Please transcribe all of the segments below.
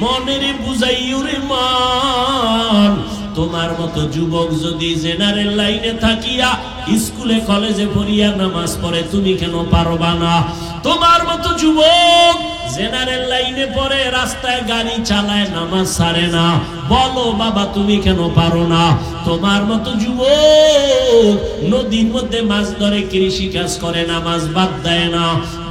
মনের বুঝাইও রে মান তোমার মতো যুবক যদি জেনারেল লাইনে থাকিয়া স্কুলে কলেজে পড়িয়া নামাজ পড়ে তুমি কেন পারবা না তোমার মতো যুবক জেনারেল লাইনে পড়ে রাস্তায় গাড়ি চালায় নামাজ ছাড়ে না বলো বাবা তুমি কেন পারো না তোমার মতো যুবক নদীর মধ্যে মাছ ধরে কৃষি কাজ করে নামাজ বাদ দেয় না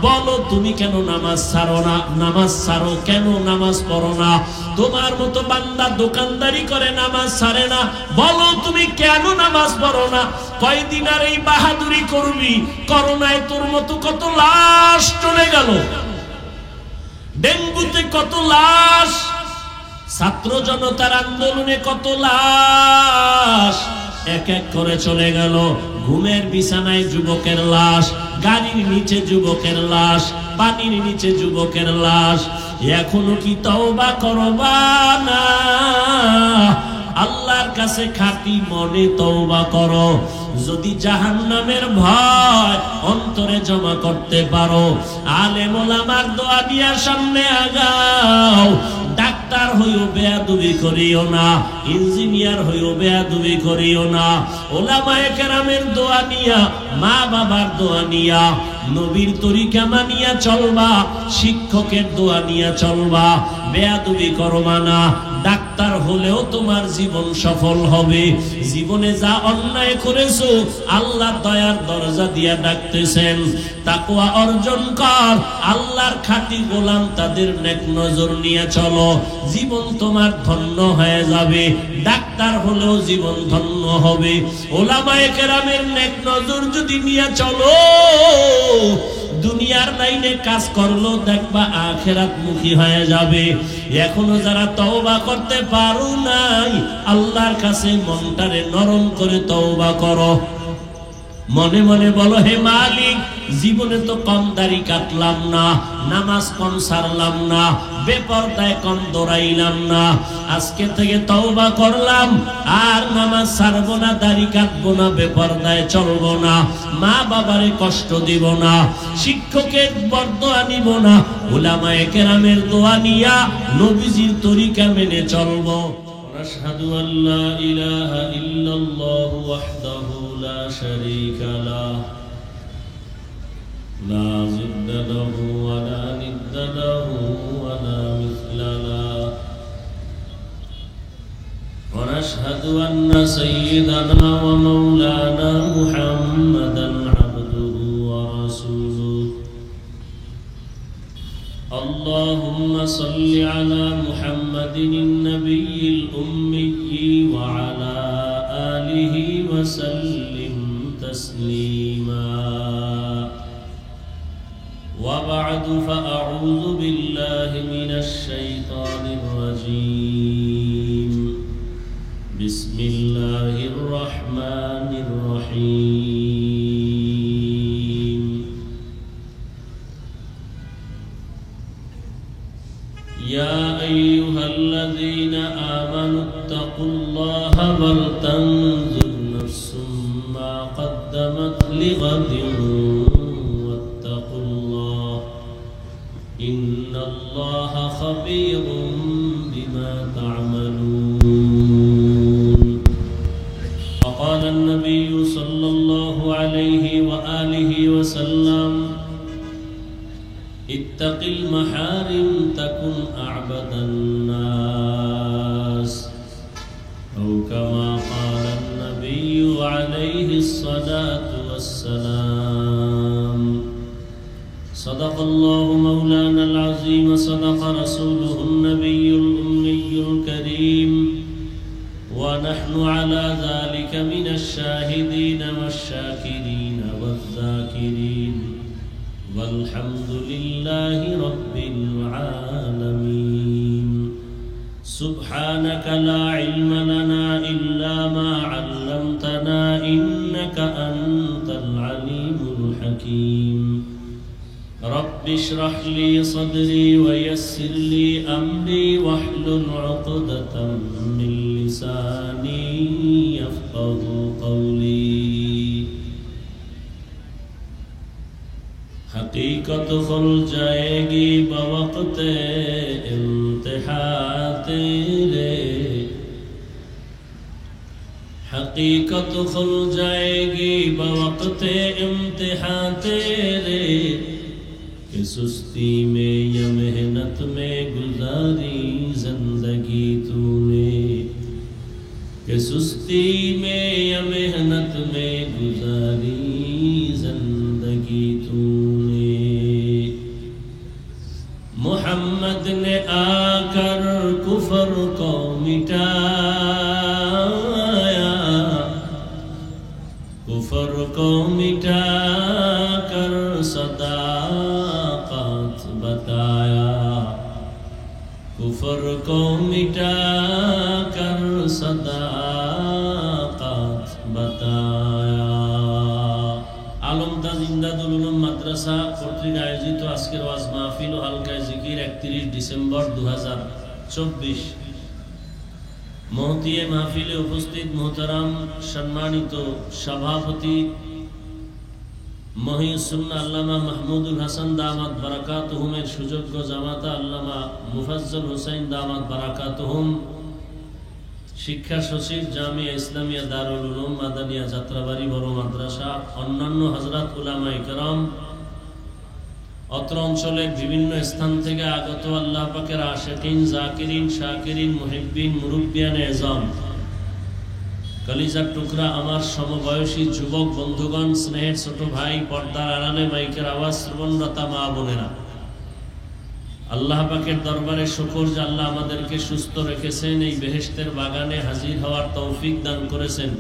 বলো তুমি কেন নামাজ ছাড়ো না নামাজ ছাড়ো কেন নামাজ পড়ো না তোমার মতো বান্দা দোকানদারি করে নামাজ ছাড়ে না বলো তুমি কেন নামাজ পড়ো না কয়দিন আর এই বাহাদুরি করবি করোনায় তোর মতো কত লাশ চলে গেল ডেঙ্গুতে কত লাশ ছাত্র জনতার আন্দোলনে কত লাশ এক এক করে চলে গেল ঘুমের বিছানায় যুবকের লাশ গাড়ির নিচে যুবকের লাশ পানির নিচে যুবকের লাশ এখনো কি তওবা করবা না আল্লাহর কাছে খাঁটি মনে তওবা করো যদি জাহান্নামের ভয় অন্তরে জমা করতে পারো আলেম ওলামার দোয়া দিয়া সামনে আগাও ডাক্তার হইও বেয়াদবি করিও না ইঞ্জিনিয়ার হইও বেয়াদবি করিও না ওলামায়ে কেরামের দোয়া নিয়া মা বাবার দোয়া নিয়া নবীর তরিকা মানিয়া চলবা শিক্ষকের দোয়া নিয়া চলবা বেয়াদবি করবা না ডাক্তার হলেও তোমার জীবন সফল হবে জীবনে যা অন্যায় করেছো আল্লাহ দয়ার দরজা দিয়া ডাকতেছেন তাকওয়া অর্জন কর আল্লাহর খাঁটি গোলাম তাদের নেক নজর নিয়ে চলো জীবন তোমার ধন্য হয়ে যাবে ডাক্তার হলেও জীবন ধন্য হবে ওলামায়ে কেরামের নেক নজর যদি নিয়ে চলো দুনিয়ার লাইনে কাজ করলো দেখবা আখিরাত মুখী হয়ে যাবে এখনো যারা তওবা করতে পারো নাই আল্লাহর কাছে মনটারে নরম করে তওবা করো মনে মনে বলো হে মালিক জীবনে তো কম দাড়ি কাটলাম না নামাজ কম ছাড়লাম না বেপরদায় কম দৌড়াইলাম না আজকে থেকে তওবা করলাম আর নামাজ ছাড়বো না দাড়ি কাটবো না বেপরদায় চলবো না মা বাবারে কষ্ট দিব না শিক্ষকের বরদোয়া নিব না উলামায়ে কেরামের দোয়া নিয়া নবীজির তরিকা মেনে চলবো আশহাদু আল্লা ইলাহা ইল্লাল্লাহু ওয়াহদাহু লা শারীকা লাহু লা জিদ্দা লাহু ওয়া লা নিদ্দা লাহু ওয়া লা মিসলা লাহু ওয়া নাশহাদু আন্না সাইয়্যিদানা ওয়া মাওলানা মুহাম্মাদান আবদুহু ওয়া রাসূলুহু اللهم صل على محمد النبي الأمي وعلى آله وسلم تسليما وبعد فأعوذ بالله من الشيطان الرجيم بسم الله الرحمن الرحيم يا أيها الذين آمنوا اتقوا الله ولتنظر نفس ما قدمت لغد واتقوا الله إن الله خبير بما تعملون وقال النبي صلى الله عليه وآله وسلم اتق المحارم تكن أعبد الناس أو كما قال النبي عليه الصلاة والسلام صدق الله مولانا العظيم صدق رسوله النبي الأمي الكريم ونحن على ذلك من الشاهدين والشاكرين والذاكرين والحمد لله رب العالمين سبحانك لا علم لنا إلا ما علمتنا إنك أنت العليم الحكيم رب اشرح لي صدري ويسر لي أمري واحلل عقدة من لساني يفقه قولي حقیقت کھل جائے گی بوقت امتحان तेरे हकीकत खुल जाएगी बवक़्ते इम्तिहान तेरे कि सुस्ती में या मेहनत में गुजारी जिंदगी तूने कि सुस्ती में या मेहनत में गुजारी जिंदगी तूने। मोहम्मद ने आकर कुफर को मिटाया, कुफर को मिटा कर सदाकत बताया, कुफर को मिटा कर सदाकत बताया। আলমতাজ ইমদাদুল উলুম মাদ্রাসা কর্তৃক আয়োজিত আজকের ওয়াজ মাহফিল ও হালকায়ে জিকির 31 ডিসেম্বর 2024। মহতিয়ে মাহফিলে উপস্থিত মোহতারাম সম্মানিত সভাপতি মহিউসুন্নাহ আল্লামা মাহমুদুল হাসান দামাত বারাকাতুহুমের সুযোগ্য জামাতা আল্লামা মুফাজ্জল হোসেন দামাত বারাকাতুহুম, শিক্ষা সচিব জামিয়া ইসলামিয়া দারুল উলুম মাদানিয়া যাত্রাবাড়ি বড় মাদ্রাসা, অন্যান্য হযরত উলামায়ে কেরাম, অত্র অঞ্চলের বিভিন্ন স্থান থেকে আগত আল্লাহ পাকের আশিকিন, জাকিরিন, শাকিরিন, মুহিব্বিন, মুরব্বিয়ানে এজাম, কলিজার টুকরা আমার সমবয়সী যুবক বন্ধুগণ, স্নেহের ছোট ভাই, পর্দার আড়ালে মাইকের আওয়াজ শ্রবণরতা মা বোনেরা, আল্লাহ পাকের দরবারে শুকর যে আল্লাহ আমাদেরকে সুস্থ রেখেছেন, এই বেহেশতের বাগানে হাজির হওয়ার তৌফিক দান করেছেন।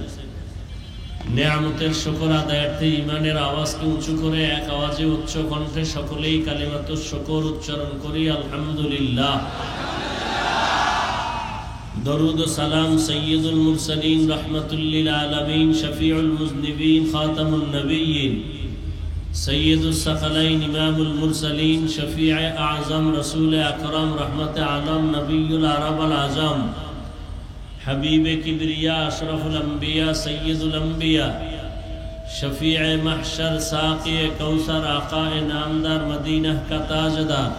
নেয়ামতের শুকর আদায়ার্থে ইমানের আওয়াজকে উঁচু করে এক আওয়াজে উচ্চ কণ্ঠে সকলেই কালিমাতুশ শুকর উচ্চারণ করি, আলহামদুলিল্লাহ। দরুদ ও সালাম সৈয়দুল মুরসালিন রাহমাতুল লিল আলামিন শফিউল মুজনিবিন খাতামুন নবিয়্যিন সৈয়দুস সাকালাইন ইমামুল মুরসালিন শফিয়ে আযম রাসূল আকরাম রহমতে আলম নবিয়ুল আরব আল আজম হাবিবে কিবরিয়া আশরাফুল আম্বিয়া সৈয়দুল আম্বিয়া শফিয়ে মাহশর সাকিয়ে কৌসর আকায়ে নামদার মদিনা কা তাজদার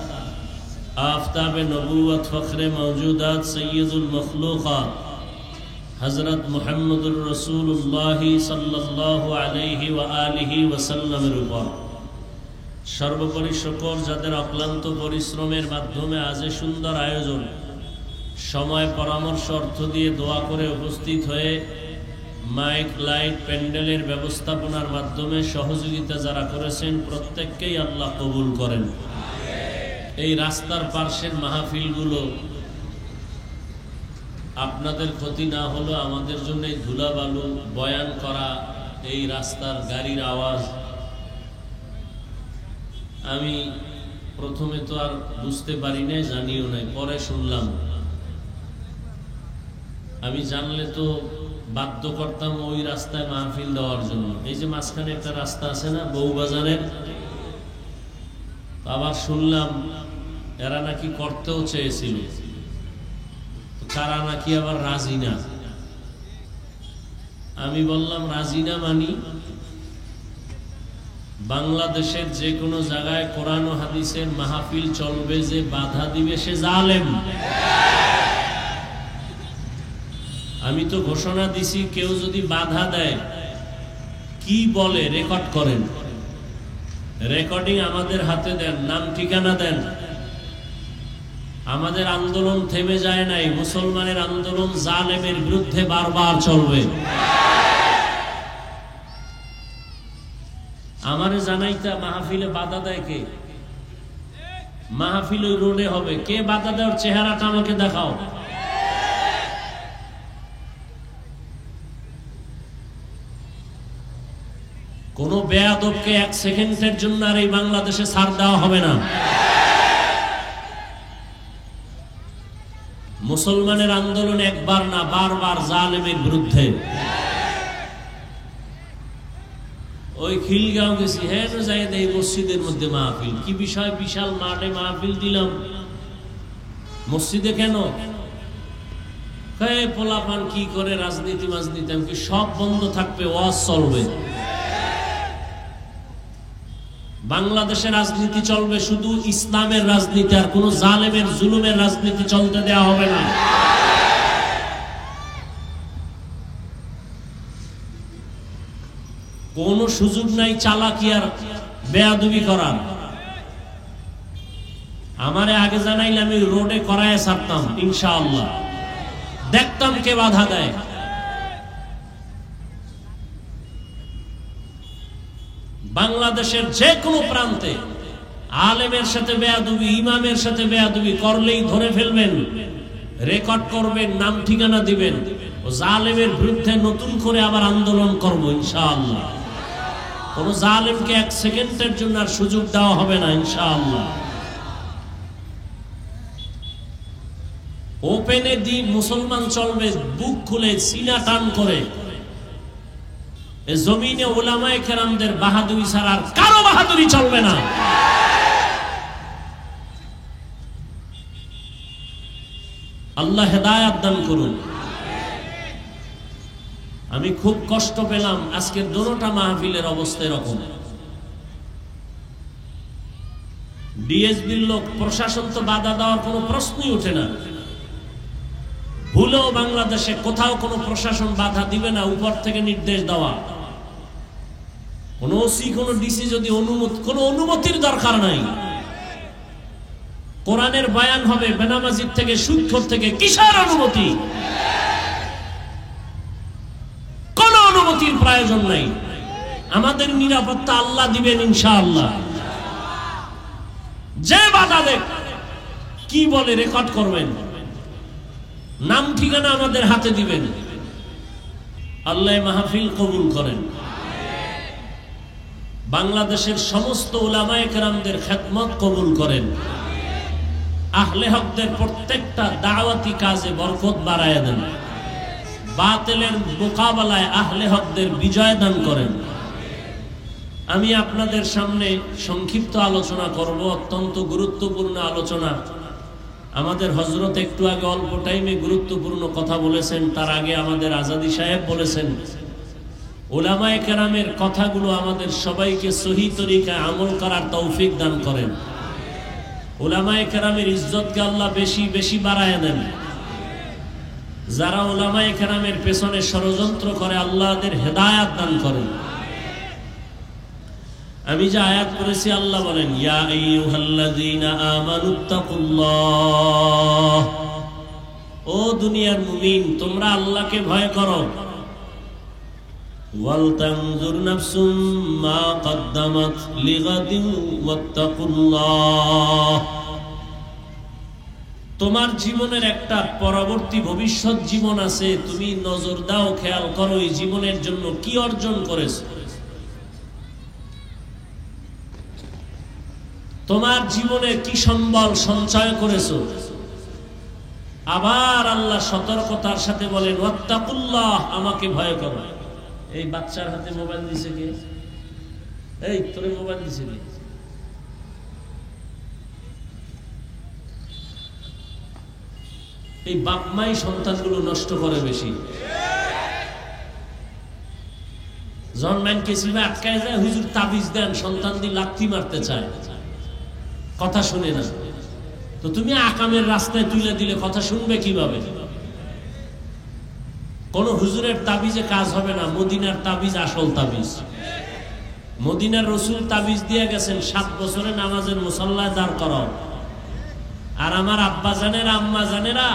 आफताब नबूवत फ़ख्रे मौजूदात सैयदुल मखलूक़ात हज़रत मुहम्मदुर रसूलुल्लाह सल्लल्लाहु अलैहि व आलिहि वसल्लमेर উপর সর্বোপরি শুকর যাদের অক্লান্ত পরিশ্রমের মাধ্যমে আজ সুন্দর আয়োজন, সময় পরামর্শ অর্থ দিয়ে দোয়া করে উপস্থিত হয়ে মাইক লাইট প্যান্ডেলের ব্যবস্থাপনার মাধ্যমে সহযোগিতা যারা করেছেন প্রত্যেককেই আল্লাহ কবুল করেন। এই রাস্তার পার্শ্বের মাহফিলগুলো আপনাদের ক্ষতি না হলো আমাদের জন্য এই ধুলাবালু বয়ান করা, এই রাস্তার গাড়ির আওয়াজ, আমি প্রথমে তো আর বুঝতে পারি নাই, জানিও নাই, পরে শুনলাম। আমি জানলে তো বাধ্য করতাম ওই রাস্তায় মাহফিল দেওয়ার জন্য। এই যে মাঝখানে একটা রাস্তা আছে না বউবাজারের, আবার শুনলাম এরা নাকি করতেও চেয়েছিল, তারা নাকি আবার রাজি না। আমি বললাম রাজি না মানি, বাংলাদেশের যে কোনো জায়গায় কোরআন ও হাদিসের মাহফিল চলবে, যে বাধা দিবে সে জালেম। আমি তো ঘোষণা দিছি, কেউ যদি বাধা দেয় কি বলে রেকর্ড করেন, রেকর্ডিং আমাদের হাতে দেন, নাম ঠিকানা দেন। আমাদের আন্দোলন থেমে যায় নাই, মুসলমানের আন্দোলন জালেমের বিরুদ্ধে বারবার চলবে। আমারে জানাইতা মাহফিলে বাধা দেয় কে? মাহফিল ওই রোডে হবে, কে বাধা দেওয়ার চেহারাটা আমাকে দেখাও। কোন বেয়াদবকে এক সেকেন্ডের জন্য আর এই বাংলাদেশে ছাড় দেওয়া হবে না। মুসলমানের আন্দোলন একবার না, বারবার জালেমের বিরুদ্ধে। ওই খিলগাঁও গেছি, হ্যাঁ যাই এই মসজিদের মধ্যে মাহফিল, কি বিষয়, বিশাল মাঠে মাহফিল দিলাম, মসজিদে কেন? পোলাপান কি করে রাজনীতি মাজনীতি, এমনকি সব বন্ধ থাকবে, ওয়াজ চলবে। বাংলাদেশের রাজনীতি চলবে শুধু ইসলামের রাজনীতি, আর কোন জালেমের জুলুমের রাজনীতি চলতে দেওয়া হবে না। কোন সুযোগ নাই চালাকি আর বেয়াদবি করার। আমারে আগে জানাইলে আমি রোডে করায় ছাড়তাম, ইনশাআল্লাহ দেখতাম কে বাধা দেয়। বাংলাদেশের যে কোনো প্রান্তে আলেমের সাথে বেয়াদবি, ইমামের সাথে বেয়াদবি করলেই ধরে ফেলবেন, রেকর্ড করবেন, নাম ঠিকানা দিবেন, ও জালেমের বিরুদ্ধে নতুন করে আবার আন্দোলন করব ইনশাআল্লাহ। কোন জালেমকে এক সেকেন্ডের জন্য আর সুযোগ দেওয়া হবে না ইনশাআল্লাহ। ওপেনে দি মুসলমান চলবে, বুক খুলে সিনা টান করে। জমিনে উলামায়ে কেরামদের বাহাদুরি ছাড়া আর কারো বাহাদুরি চলবে না। আল্লাহ হেদায়েত দান করুন। আমি খুব কষ্ট পেলাম আজকের দোনোটা মাহফিলের অবস্থা এরকম। ডিএসবির লোক, প্রশাসন তো বাধা দেওয়ার কোনো প্রশ্নই ওঠে না। ভুলেও বাংলাদেশে কোথাও কোনো প্রশাসন বাধা দিবে না, উপর থেকে নির্দেশ দেওয়া। কোন ওসি, কোন ডিসি যদি কোনো অনুমতির দরকার নাই। কোরআনের বয়ান হবে বেনামাজির থেকে, সুদখোর থেকে, কিসের অনুমতি? কোন অনুমতির প্রয়োজন নাই। আমাদের নিরাপত্তা আল্লাহ দিবেন ইনশাআল্লাহ। যে বাধা দেখ, কি বলে রেকর্ড করবেন, নাম ঠিকানা আমাদের হাতে দিবেন। আল্লাহ মাহফিল কবুল করেন। বাংলাদেশের সমস্ত উলামায়ে কেরামদের খেদমত কবুল করেন। আহলে হকদের প্রত্যেকটা দাওয়াতি কাজে বরকত বাড়ায় দেন। বাতিলের মোকাবেলায় আহলে হকদের বিজয় দান করেন। আমি আপনাদের সামনে সংক্ষিপ্ত আলোচনা করব, অত্যন্ত গুরুত্বপূর্ণ আলোচনা। আমাদের হযরত একটু আগে অল্প টাইমে গুরুত্বপূর্ণ কথা বলেছেন, তার আগে আমাদের আজাদি সাহেব বলেছেন। উলামায়ে কেরামের কথাগুলো আমাদের সবাইকে সহি তরিকায় আমল করার তৌফিক দান করেন। উলামায়ে কেরামের ইজ্জতকে আল্লাহ বেশি বেশি বাড়ায় দেন। যারা উলামায়ে কেরামের পেছনে ষড়যন্ত্র করে আল্লাহদের হেদায়েত দান করেন। আমি যে আয়াত পড়েছি, আল্লাহ বলেন ইয়া আইয়ুহাল্লাযীনা আমানুত্তাকুল্লাহ, ও দুনিয়ার মুমিন তোমরা আল্লাহকে ভয় করো। ওয়াল তানজুর নাফসুম মা কদ্দামাত লিগাদিন ওয়াত্তাকুল্লাহ, তোমার জীবনের একটা পরবর্তী ভবিষ্যৎ জীবন আছে, তুমি নজর দাও, খেয়াল করো এই জীবনের জন্য কি অর্জন করেছো। তোমার জীবনে কি সম্বল সঞ্চয় করেছো। আবার আল্লাহ সতর্কতার সাথে বলেন ওয়াত্তাকুল্লাহ, আমাকে ভয় করো। এই বাচ্চার হাতে মোবাইল দিছে কে? এই তোরে মোবাইল দিছে কে? এই বাপ মাই সন্তানগুলো নষ্ট করে বেশি। জন্মাইন কেসিমে আটকায় যায়, হুজুর তাবিজ দেন, সন্তান দিয়ে লাথি মারতে চায়, কথা শুনে না। তো তুমি আকামের রাস্তায় তুলে দিলে কথা শুনবে কিভাবে? কোন হুজুরের তাবিজে কাজ হবে না। মদিনার তাবিজ আসল তাবিজ। মদিনার রসুল তাবিজ দিয়ে গেছেন 7 বছরে নামাজের মুসাল্লায় দাঁড় করাও। আর আমার আব্বা জানেরা, আম্মা জানেরা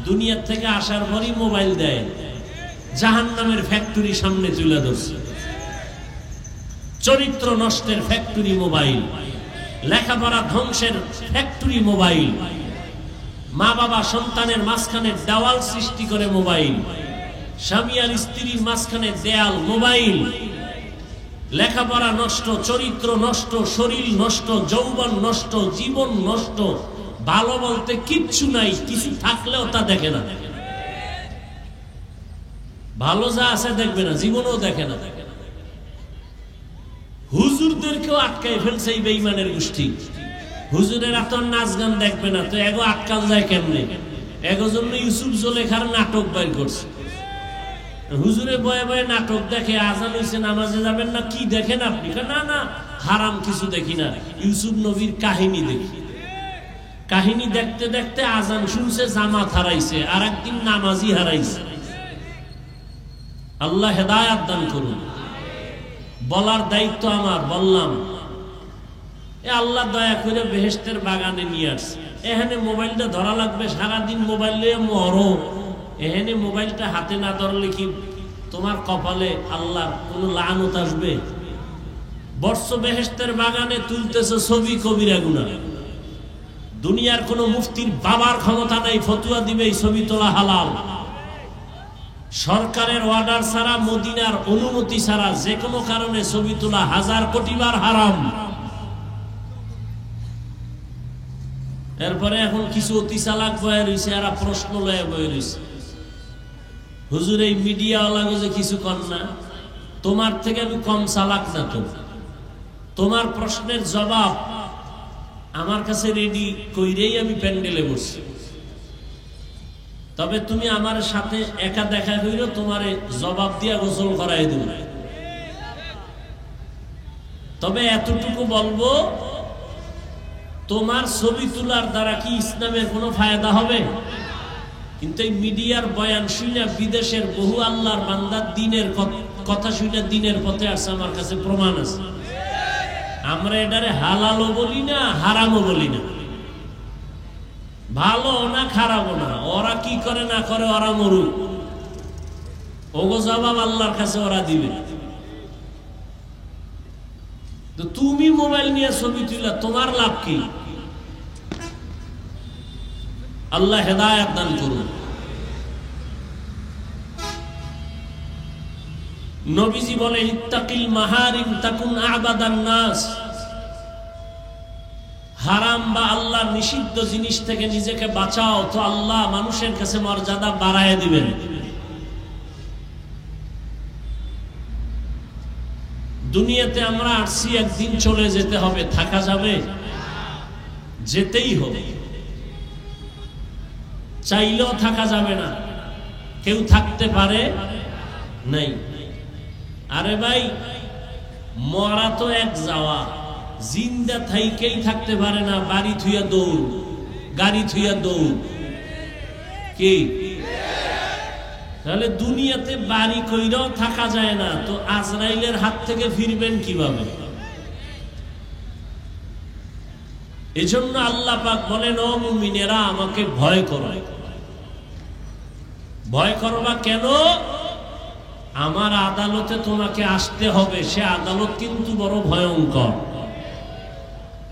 দুনিয়ার থেকে আসার পরই মোবাইল দেয়, জাহান্নামের ফ্যাক্টরি সামনে তুলে ধরছে। চরিত্র নষ্টের ফ্যাক্টরি মোবাইল, লেখাপড়া ধ্বংসের ফ্যাক্টরি মোবাইল, মা বাবা সন্তানের মাঝখানে দেওয়াল সৃষ্টি করে মোবাইল, স্বামী আর স্ত্রীর মাঝখানে দেয়াল মোবাইল। লেখাপড়া নষ্ট, চরিত্র নষ্ট, শরীর নষ্ট, যৌবন নষ্ট, জীবন নষ্ট। ভালো বলতে কিচ্ছু নাই, কিছু থাকলেও তা দেখে না। ভালো যা আছে দেখবে না, জীবনও দেখে না। হুজুরদেরকেও আটকাই ফেলছে এই বেঈমানের গোষ্ঠী। হুজুরের এত নাচ গান দেখবে না, তো এগো আটকাল যায় কেমনে? এগো জন্য ইউসুফ জুলেখার নাটক বাইর করছে। হুজুরে বয়ে বয়ে নাটক দেখে, আজান হইছে নামাজে যাবেন না, কি দেখেন আপনি? না না, হারাম কিছু দেখি না, ইউসুফ নবীর কাহিনী দেখি। কাহিনী দেখতে দেখতে আজান শুনছে, জামাত হারাইছে, আর একদিন নামাজি হারাইছে। আল্লাহ হেদায়াত দান করুন। বলার দায়িত্ব আমার, বললাম। আল্লাহ দয়া করে বেহেশতের বাগানে নিয়ে আসছে। এখানে মোবাইলটা ধরা লাগবে, সারাদিন মোবাইল নিয়ে মরো। এখানে মোবাইলটা হাতে না ধরলে কি তোমার কপালে আল্লাহর কোনো লানত আসবে? বর্ষ বেহেশতের বাগানে তুলতেছে ছবি কবিরা গুনাহ। দুনিয়ার কোন মুফতির বাবার ক্ষমতা নাই ফতুয়া দিবে এই ছবি তোলা হালাল। সরকারের অর্ডার ছাড়া, মদিনার অনুমতি ছাড়া যে কোনো কারণে ছবি তোলা 1000 কোটি বার হারাম। এরপরে এখন কিছু অতি চালাক বয়ে রয়েছে, এরা প্রশ্ন লয়ে বয়ে রয়েছে, হুজুর এই মিডিয়াওয়ালা যে কিছু কর না, তোমার থেকে আমি কম চালাক না তো। তোমার প্রশ্নের জবাব আমার কাছে রেডি কইরেই আমি প্যান্ডেলে বসছি। তবে তুমি আমার সাথে একা দেখা কইরো, তোমারে জবাব দিয়া গোসল করাই দেব। তবে এতটুকু বলবো, তোমার ছবি তোলার দ্বারা কি ইসলামের কোনো ফায়দা হবে? কিন্তু এই মিডিয়ার বয়ান শুনে বিদেশের বহু আল্লাহর বান্দা দিনের কথা শুনে দিনের পথে আসছে, আমার কাছে প্রমাণ আছে। আমরা এটারে হালালও বলি না, হারামও বলি না, ভালো না খারাপও না। ওরা কি করে না করে ওরা মরুক, ওগো জবাব আল্লাহর কাছে ওরা দিবে। তো তুমি মোবাইল নিয়ে ছবি তুলা, তোমার লাভ কি? আল্লাহ হেদায়াত দান করুন। নবীজি বলে, ইত্তাকিল মাহারিম তাকুন আবাদান নাস। হারাম বা আল্লাহর নিষিদ্ধ জিনিস থেকে নিজেকে বাঁচাও, তো আল্লাহ মানুষের কাছে মর্যাদা বাড়ায় দিবেন। দুনিয়াতে আমরা আসছি, একদিন চলে যেতে হবে, থাকা যাবে? যেতেই হবে, চাইলেও থাকা যাবে না, কেউ থাকতে পারে নাই। আরে ভাই, মরা তো এক যাওয়া, জিন্দা থাইকেই থাকতে পারে না। বাড়ি থুইয়া দৌড়, গাড়ি থুইয়া দৌড়, কি? তাহলে দুনিয়াতে বাড়ি কইরাও থাকা যায় না, তো আজরাইলের হাত থেকে ফিরবেন কিভাবে? এজন্য আল্লাহ পাক বলেন, ও মুমিনেরা আমাকে ভয় করো। ভয় করবা কেন? আমার আদালতে তোমাকে আসতে হবে। সে আদালত কিন্তু বড় ভয়ঙ্কর।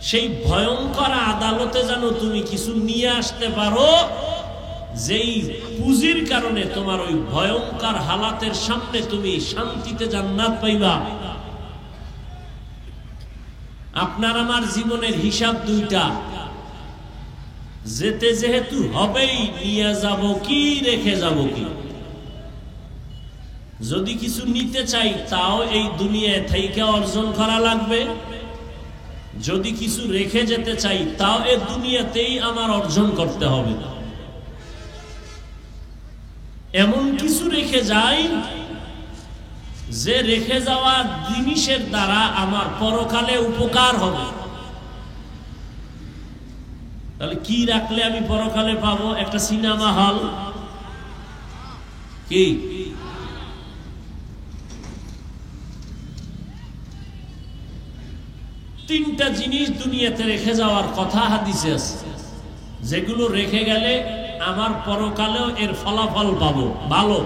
সেই ভয়ঙ্কর আদালতে যেন তুমি কিছু নিয়ে আসতে পারো, যেই পুঁজির কারণে তোমার ওই ভয়ঙ্কর হালাতের সামনে তুমি শান্তিতে জান্নাত পাইবা। আপনার আমার জীবনের হিসাব দুইটা, যেতে যেহেতু হবেই, নিয়ে যাব কি রেখে যাব কি। যদি কিছু নিতে চাই তাও এই দুনিয়ায় থেকে অর্জন করা লাগবে, যদি কিছু রেখে যেতে চাই তাও এই দুনিয়াতেই আমার অর্জন করতে হবে। এমন কিছু রেখে যাই যে রেখে যাওয়া জিনিসের দ্বারা আমার পরকালে উপকার হবে। তাহলে কি রাখলে আমি পরকালে পাবো? একটা সিনেমা হল, কি? তিনটা জিনিস দুনিয়াতে রেখে যাওয়ার কথা হাদিসে আছে, যেগুলো রেখে গেলে আমার পরকালেও এর ফলাফল পাবো ভালো।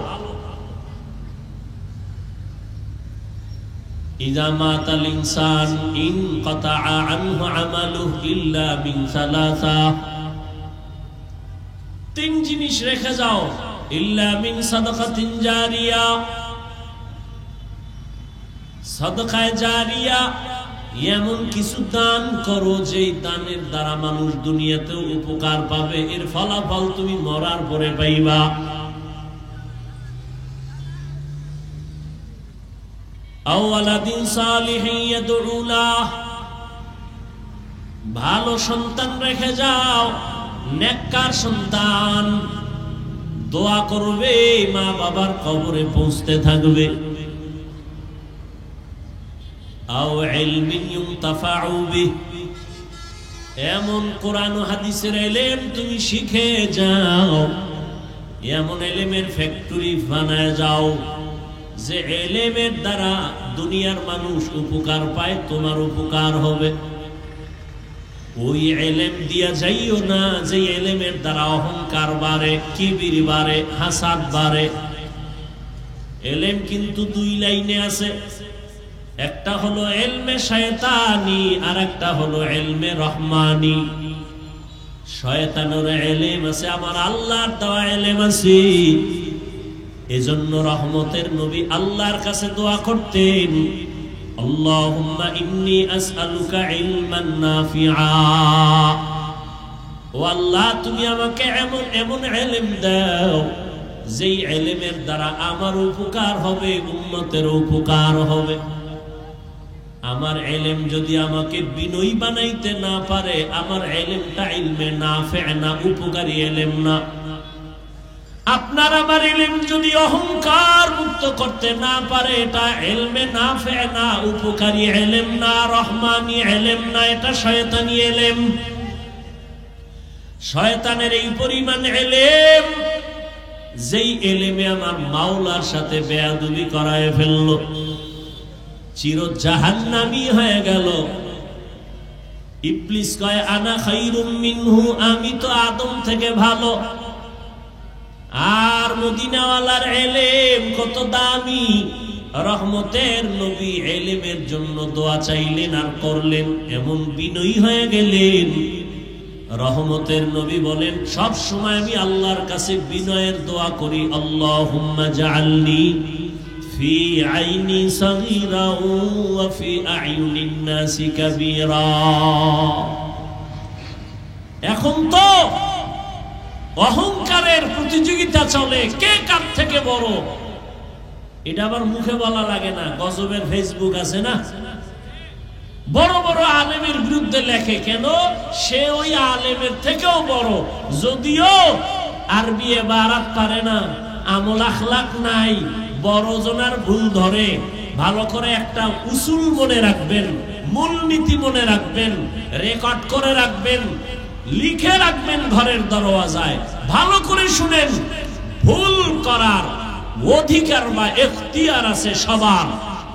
ইযা মাতাল ইনসান ইনকাতা আনহু আমালুহু ইল্লা মিন সালাসা। তিন জিনিস রেখে যাও, ইল্লা মিন সাদাকাতিন জারিয়া, সাদাকায়ে জারিয়া, এমন কিছু দান করো যেই দানের দ্বারা মানুষ দুনিয়াতেও উপকার পাবে, এর ফলাফল তুমি মরার পরে পাইবা। আওয়ালাদিন সালিহিন ইয়াদউ লাহ, ভালো সন্তান রেখে যাও, নেককার সন্তান, দোয়া করবে, মা বাবার কবরে পৌঁছতে থাকবে। আও ইলমিন ইউনতাফাউ বিহি, এমন কোরআন ও হাদিসের ইলম তুমি শিখে যাও, এমন ইলমের ফ্যাক্টরি বানায় যাও যে ইলমের দ্বারা দুনিয়ার মানুষ উপকার পায়, তোমার উপকার হবে। ওই ইলম দিয়া যাইও না যে ইলমের দ্বারা অহংকার বাড়ে, কিবির বাড়ে, হাসাদ বাড়ে। ইলম কিন্তু দুই লাইনে আছে, একটা হলো ইলমে শয়তানি আর একটা হলো ইলমে রহমানি। শয়তানের ইলম আছে, আমার আল্লাহর দেওয়া ইলম আছে। এজন্য রহমতের নবী আল্লাহর কাছে দোয়া করতেন, আল্লাহুম্মা ইন্নী আসআলুকা ইলমান নাফিআ, ও আল্লাহ তুমি আমাকে এমন এমন ইলম দাও যেই ইলমের দ্বারা আমার উপকার হবে, উম্মতের উপকার হবে। আমার ইলম যদি আমাকে বিনয়ী বানাইতে না পারে, আমার ইলমটা ইলমে নাফিআ না, উপকারী ইলম না। আপনার আমার ইলম যদি অহংকার মুক্ত করতে না পারে, এটা ইলমে নাফিআ না, উপকারী ইলম না, রহমানি ইলম না, এটা শয়তানি ইলম। শয়তানের এই পরিমাণ ইলম, যেই ইলমে আমার মাওলার সাথে বেয়াদবি করায় ফেললো, চির জাহান্নামী হয়ে গেল। ইবলিস কয় আনা খায়রুম মিনহু, আমি তো আদম থেকে ভালো। আর মদিনাওয়ালার ইলম কত দামি। রহমতের নবী ইলমের জন্য দোয়া চাইলেন আর করলেন, এমন বিনয়ী হয়ে গেলেন। রহমতের নবী বলেন, সব সময় আমি আল্লাহর কাছে বিনয়ের দোয়া করি, আল্লাহুম্মা জাআলনি ফি আইনি সগীরা ওয়া ফি আ'য়ুনিন নাসি কাবীরা। এখন তো অহংকারের প্রতিযোগিতা চলে, কে কার থেকে বড়। এটা আবার মুখে বলা লাগে না, গজবের ফেসবুক আছে না, বড় বড় আলেমের বিরুদ্ধে লেখে। কেন? সে ওই আলেমের থেকেও বড়, যদিও আরবি ইবারাত পারে না, আমল আখলাক নাই, বড় জনার ভুল ধরে। ভালো করে একটা উসুল মনে রাখবেন, মূলনীতি মনে রাখবেন, রেকর্ড করে রাখবেন, লিখে রাখবেন ঘরের দরওয়াজায়। ভালো করে শুনেন, ভুল করার অধিকার বা এখতিয়ার আছে সবার।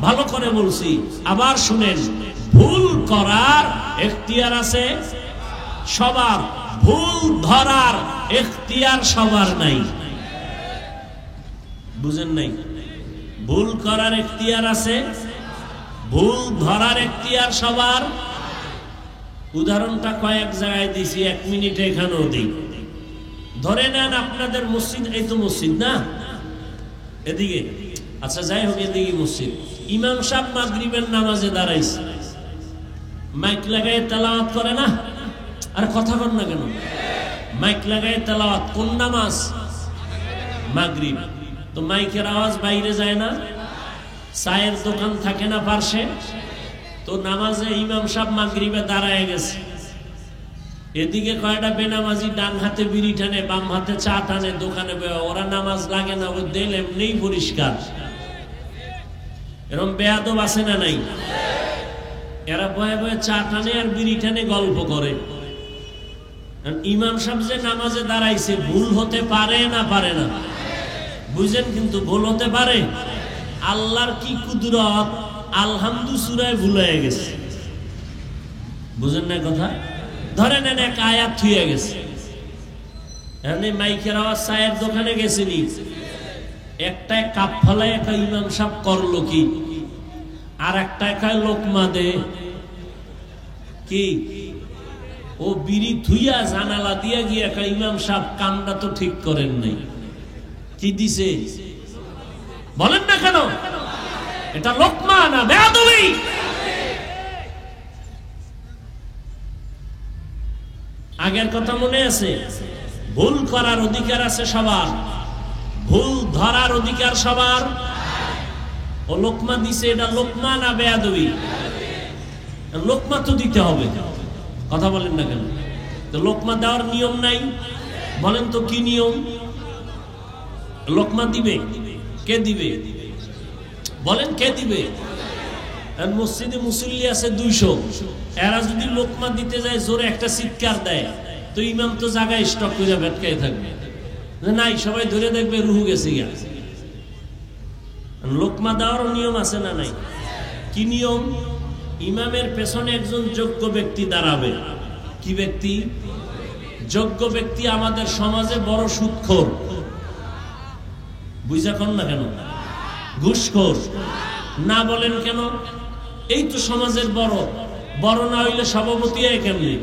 ভালো করে বলছি, আবার শুনেন, ভুল করার এখতিয়ার আছে সবার, ভুল ধরার এখতিয়ার সবার নাই। বুঝেন নাই? ভুল করার এখতিয়ার আছে, ভুল ধরার এখতিয়ার সবার। উদাহরণটা কয়েক জায়গায় দিছি, 1 মিনিটে এখানেও দিই। ধরে নেন আপনাদের মসজিদ, এই তো মসজিদ না, এদিকে, আচ্ছা যাই হোক, এদিকে মসজিদ। ইমাম সাহেব মাগরিবের নামাজে দাঁড়াইছে, মাইক লাগাই তেলাওয়াত করে না? আর কথা বল না কেন? মাইক লাগাই তেলাওয়াত, কোন নামাজ? মাগরিব। তো মাইকের আওয়াজ বাইরে যায় না? চায়ের দোকান থাকে না পার্শ্বে? তো নামাজে ইমাম সাহেব মাগরিবে দাঁড়ায় গেছে, এদিকে কয়টা বেনামাজি ডান হাতে বিড়ি টানে, বাম হাতে চা টানে, দোকানে ওরা নামাজ লাগে না, ওই দেল এমনিই পরিষ্কার। এরকম বেয়াদব আছে না নাই? এরা বয়ে বয়ে চা টানে আর বিড়ি টানে, গল্প করে। ইমাম সাহেব যে নামাজে দাঁড়াইছে, ভুল হতে পারে না পারে না? বুঝেন, কিন্তু ভুল হতে পারে। আল্লাহর কি কুদরত, আলহামদু সূরায় ভুল হয়ে গেছে। বুঝেন না কথা? ধরে নেন এক আয়াত থুয়ে গেছে, এখানে মাইকের আওয়াজ, চায়ের দোকানে গেছিনি, একটা কাপ ফলায় একটা ইমাম সাহেব করলো কি, আর একটা একা লোকমা দে কি, ও বিড়ি থুইয়া জানালা দিয়া গিয়ে একটা ইমাম সাহেব কামটা তো ঠিক করেন নাই, কি দিছে বলেন না কেন? এটা লোকমা না বেয়াদবি? আগের কথা মনে আছে? ভুল করার অধিকার আছে সবার, ভুল ধরার অধিকার সবার। ও লোকমা দিছে, এটা লোকমা না বেয়াদবি? লোকমা তো দিতে হবে, কথা বলেন না কেন? তো লোকমা দেওয়ার নিয়ম নাই, বলেন তো কি নিয়ম? লোকমা দিবে কে? দিবে বলেন কে দিবে? আর মসজিদে মুসল্লি আছে 200, এরা যদি লোকমা দিতে যায় জোরে একটা চিৎকার দেয় তো ইমাম তো জায়গায় স্টক করে ভেটকাই থাকবে, নাই সবাই ধরে দেখবে রুহু গেছে গিয়া। লোকমা দেওয়ার নিয়ম আছে না নাই? কি নিয়ম? ইমামের পেছনে একজন যোগ্য ব্যক্তি দাঁড়াবে। কি ব্যক্তি? যোগ্য ব্যক্তি। আমাদের সমাজে বড় সুদখোর, বুঝা কন না কেন? ঘুষখোর না বলেন কেন? এই তো সমাজের বড়। বড় না হইলে সভাপতি হয় কেমনে?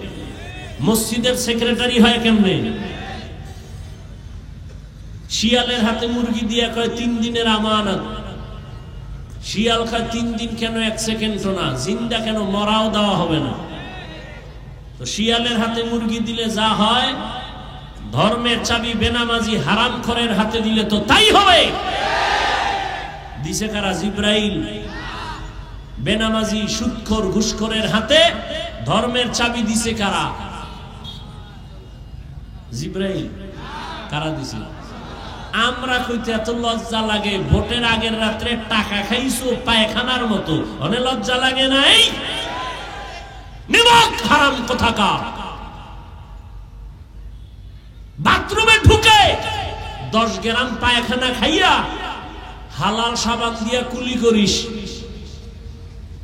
মসজিদের সেক্রেটারি হয় কেমনে? শিয়ালের হাতে মুরগি দিয়া কয় 3 দিনের আমানত। শিয়াল খায় 3 দিন কেন, 1 সেকেন্ডও না। জিন্দা কেন? মরাও দেওয়া হবে না। তো শিয়ালের হাতে মুরগি দিলে যা হয়, ধর্মের চাবি বেনামাজি হারামখোরের হাতে দিলে তো তাই হবে। দিছে কারা? জিব্রাইল। বেনামাজি সুদখোর ঘুষখোরের হাতে ধর্মের চাবি দিছে কারা? জিব্রাইল। কারা দিছে? আমরা কইতে এত লজ্জা লাগে, ভোটের আগের রাত্রে টাকা খাইছো পায়খানার মতো, অনেক লজ্জা লাগে নাই? নিমক হারাম কোথাকার। বাথরুমে ঢুকে 10 গ্রাম পায়খানা খাইয়া হালাল সাবান দিয়া কুলি করিস,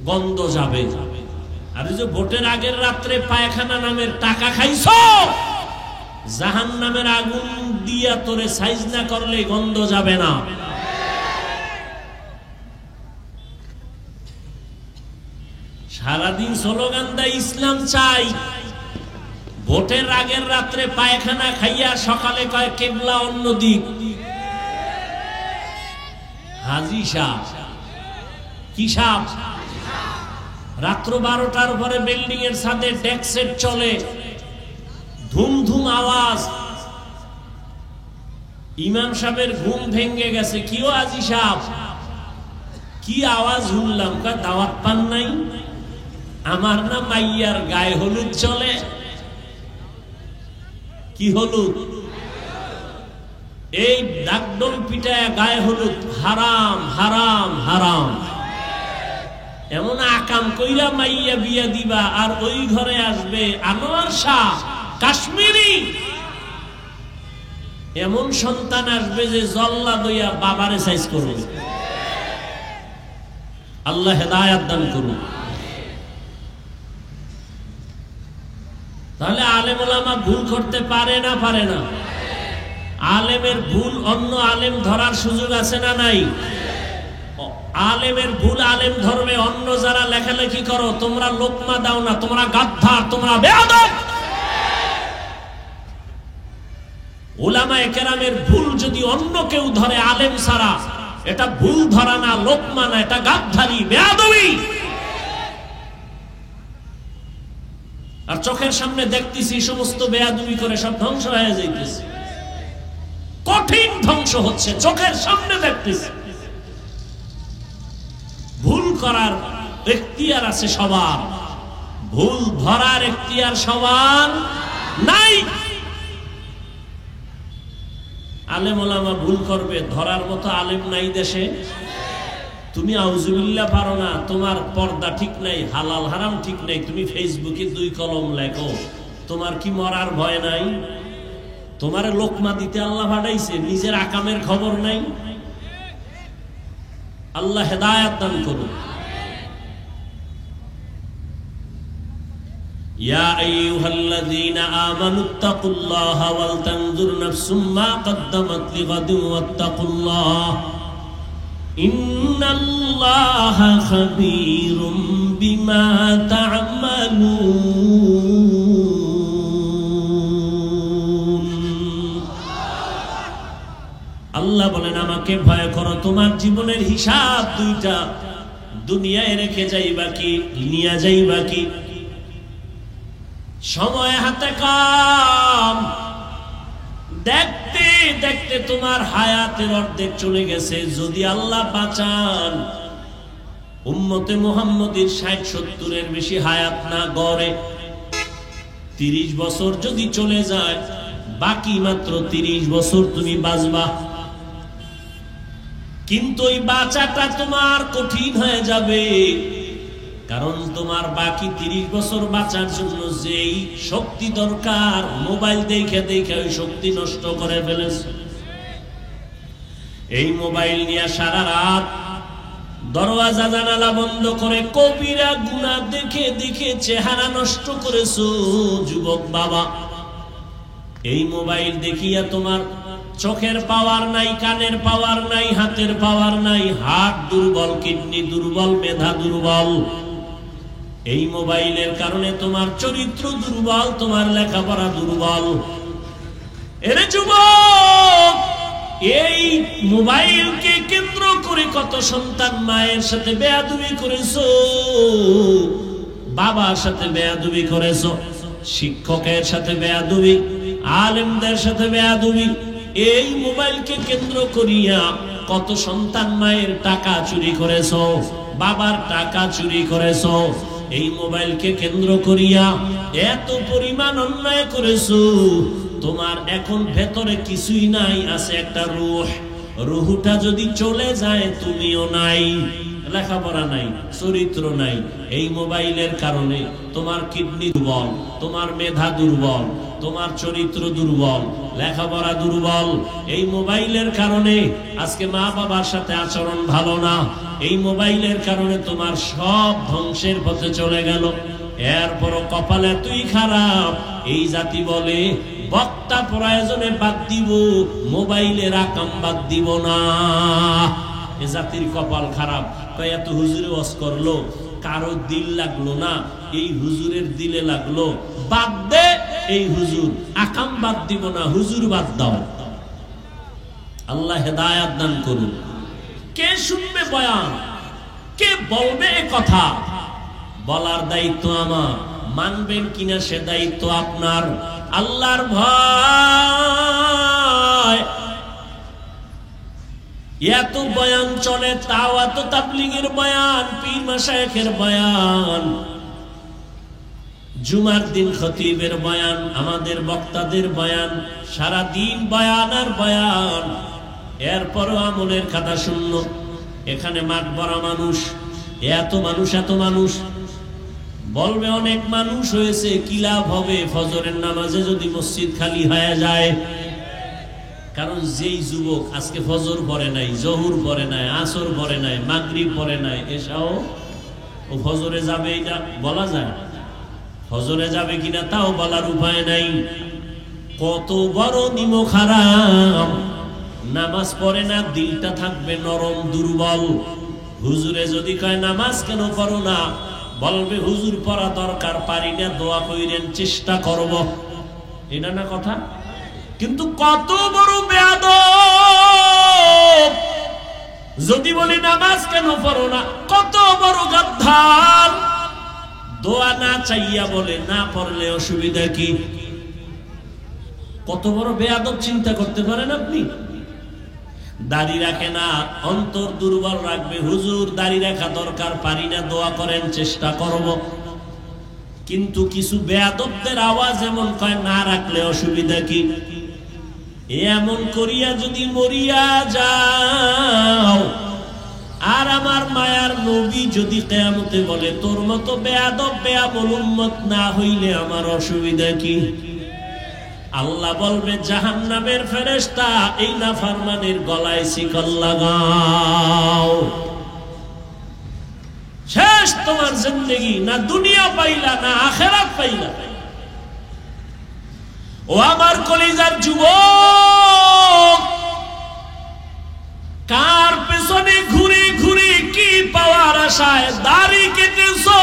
গন্ধ যাবে। আর যে ভোটের আগের রাত্রে পায়খানা নামের টাকা খাইছো, জাহান্নামের আগুন দিয়া তোরে সাইজ না করলে গন্ধ যাবে না। সারাদিন স্লোগান দেয় ইসলাম চাই, ভোটের আগের রাত্রে পায়খানা খাইয়া সকালে কয় কেবলা অন্য দিক। হাজি সাহ কি সাহ? রাত্র 12টার পরে বিল্ডিং এর ছাদে ডেক সেট চলে, ধুম ধুম আওয়াজ। ইমাম সাহেবের ঘুম ভেঙে গেছে। কিও আজি সাহেব, কি আওয়াজ শুনলাম? কয় দাওয়াত পান নাই? আমার না মাইয়ার গায়ে হলুদ চলে। কি হলুদ? এই ডাকডোল পিটায় গায়ে হলুদ হারাম হারাম হারাম। এমন আকাম কইরা মাইয়া বিয়া দিবা, আর ওই ঘরে আসবে আনোয়ার শাহ কাশ্মীরি। এমন সন্তান আসবে যে জল্লা দইয়া বাবারে সাইজ করবে। আল্লাহ হেদায়েত দান করুন। তাহলে আলেম ওলামা ভুল করতে পারে না? পারে না? আলেমের ভুল অন্য আলেম ধরার সুযোগ আছে না নাই? আলেমের ভুল আলেম ধরবে। অন্য যারা লেখালেখি করো, তোমরা লোকমা দাও না, তোমরা গাদ্দার, তোমরা বেয়াদব। উলামায়ে কেরামের ভুল যদি অন্য কেউ ধরে আলেম ছাড়া, এটা ভুল ধরা না, লোকমা না, এটা গাদ্দারি, বেয়াদবি। আর চোখের সামনে দেখতেছি সমস্ত বেয়াদবি করে সব ধ্বংস হয়ে যাইতেছে। কঠিন ধ্বংস হচ্ছে, চোখের সামনে দেখতেছি। ভুল করার এখতিয়ার আছে সবার, ভুল ধরার এখতিয়ার সবার নাই। আলেম ওলামা ভুল করবে, ধরার মতো আলেম নাই দেশে। তুমি আউযুবিল্লাহ পারো না, তোমার পর্দা ঠিক নাই, হালাল হারাম ঠিক নাই, তুমি ফেসবুকে 2 কলম লেখো, তোমার কি মরার ভয় নাই? তোমার লোকমা দিতে আল্লাহ পাঠাইছে, নিজের আকামের খবর নাই। আল্লাহ হেদায়েত দান করুন। ইয়া আইয়ুহাল্লাযীনা আমানুত্তাকুল্লাহা ওয়াল তানজুর নাফসুম মা কদ্দামাত লিগাদিন ওয়াত্তাকুল্লাহ ইন্নাল্লাহা খাবীরুম বিমা তা'মালুন। আল্লাহ বলেন আমাকে ভয় করো, তোমার জীবনের হিসাব 2টা দুনিয়ায় রেখে যাইবা কি নিয়ে যাইবা কি? সময় হাতে কম, দেখতে দেখতে তোমার হায়াতের অর্ধেক চলে গেছে। যদি আল্লাহ বাঁচান, উম্মতে মুহাম্মদীর 60-70-এর বেশি হায়াত না গড়ে, 30 বছর যদি চলে যায়, বাকি মাত্র 30 বছর তুমি বাঁচবা। কিন্তু ওই বাঁচাটা তোমার কঠিন হয়ে যাবে। কারণ তোমার বাকি 30 বছর বাঁচার জন্য যেই শক্তি দরকার মোবাইল দেখে দেখে ওই শক্তি নষ্ট করে ফেলেছে। এই মোবাইল নিয়ে সারা রাত দরওয়াজা জানালা বন্ধ করে কবিরা গুনাহ দেখে দেখে চেহারা নষ্ট করেছো যুবক বাবা। এই মোবাইল দেখিয়া তোমার চোখের পাওয়ার নাই, কানের পাওয়ার নাই, হাতের পাওয়ার নাই, হাত দুর্বল, কিডনি দুর্বল, মেধা দুর্বল। এই মোবাইলের কারণে তোমার চরিত্র দুর্বল, তোমার লেখাপড়া দুর্বল। এরে যুবক, এই মোবাইলকে কেন্দ্র করে কত সন্তান মায়ের সাথে বেয়াদবি করেছো, বাবার সাথে বেয়াদবি করেছো, শিক্ষকের সাথে বেয়াদবি, আলেমদের সাথে বেয়াদবি। এই মোবাইলকে কেন্দ্র করিয়া কত সন্তান মায়ের টাকা চুরি করেছো, বাবার টাকা চুরি করেছো। এই মোবাইলকে কেন্দ্র করিয়া এত পরিমাণ অন্যায় করেছো। তোমার এখন ভেতরে কিছুই নাই, আছে একটা রূহ। রূহটা যদি চলে যায় তুমিও নাই, লেখাপড়া নাই, চরিত্র নাই। এই মোবাইলের কারণে তোমার কিডনি দুর্বল, তোমার মেধা দুর্বল, তোমার চরিত্র দুর্বল, লেখাপড়া দুর্বল। এই মোবাইলের কারণে আজকে মা বাবার সাথে আচরণ ভালো না। এই মোবাইলের কারণে তোমার সব ধ্বংসের পথে চলে গেল। এরপরও কপালে তুই খারাপ। এই জাতি বলে বক্তা প্রয়োজনে বাদ দিব, মোবাইলের আকাম বাদ দিব না। এ জাতির কপাল খারাপ। এত হুজুরে ওয়াজ করলো, কারো দিল লাগলো না, এই হুজুরের দিলে লাগলো। বাদ দে এই হুজুর, আকাম বাদ দিব না, হুজুর বাদ দাও। আল্লাহ হেদায়াত দান করুন। কে শুনবে বয়ান, কে বলবে এ কথা, বলার দায়িত্ব আমার, মানবেন কিনা সে দায়িত্ব আপনার। আল্লাহর ভয়। এত বয়ান চলে, তাও এত তাবলীগের বয়ান, পীর মাশায়েখের বয়ান, জুমার দিন খতিবের বয়ান, আমাদের বক্তাদের বয়ান, সারা দিন বয়ান আর বয়ান। এরপরও আমলের কথা শূন্য। এখানে মাঠ ভরা মানুষ, এত মানুষ, এত মানুষ। বলবে অনেক মানুষ হয়েছে, কি লাভ হবে ফজরের নামাজে যদি মসজিদ খালি হয়ে যায়? কারণ যেই যুবক আজকে ফজর পড়ে নাই, জহুর পড়ে নাই, আসর পড়ে নাই, মাগরিব পড়ে নাই, এসাও ও ফজরে যাবে, এটা বলা যায়? ফজরে যাবে কিনা তাও বলার উপায় নাই। কত বড় নিমক হারাম। নামাজ পড়ে না, দিলটা থাকবে নরম, দুর্বল। হুজুরে যদি কয় নামাজ কেন পড়ো না, বলবে হুজুর পড়া দরকার, পারি না, দোয়া কইরেন, চেষ্টা করব। এটা না কথা? কিন্তু কত বড় বেয়াদব যদি বলি নামাজ কেন পড়ো না, কত বড় গাদ্দার। দোয়া না চাইয়া বলে না পড়লে অসুবিধা কি? কত বড় বেয়াদব চিন্তা করতে পারেন আপনি? দাড়ি রাখে না, অন্তর দুর্বল রাখবে, হুজুর দাড়ি রাখা দরকার, পারি না, দোয়া করেন, চেষ্টা করব। কিন্তু কিছু বেয়াদবদের আওয়াজ এমন কয় না রাখলে অসুবিধা কি? এমন করিয়া যদি মরিয়া যাও, আর আমার মায়ার নবী যদি কিয়ামতে বলে তোর মতো বেয়াদব বেয়াবল উম্মত না হইলে আমার অসুবিধা কি? আল্লাহ বলবে জাহান্নামের ফেরেশতা, এই নাফরমানের গলায় শিকল লাগাও। শেষ তোমার জিন্দেগি, না দুনিয়া পাইলা না আখিরাত পাইলা। ও আমার কলিজার যুবক, কার পেছনে ঘুরে ঘুরে কি পাওয়ার আশায় দাড়ি কেটেছো?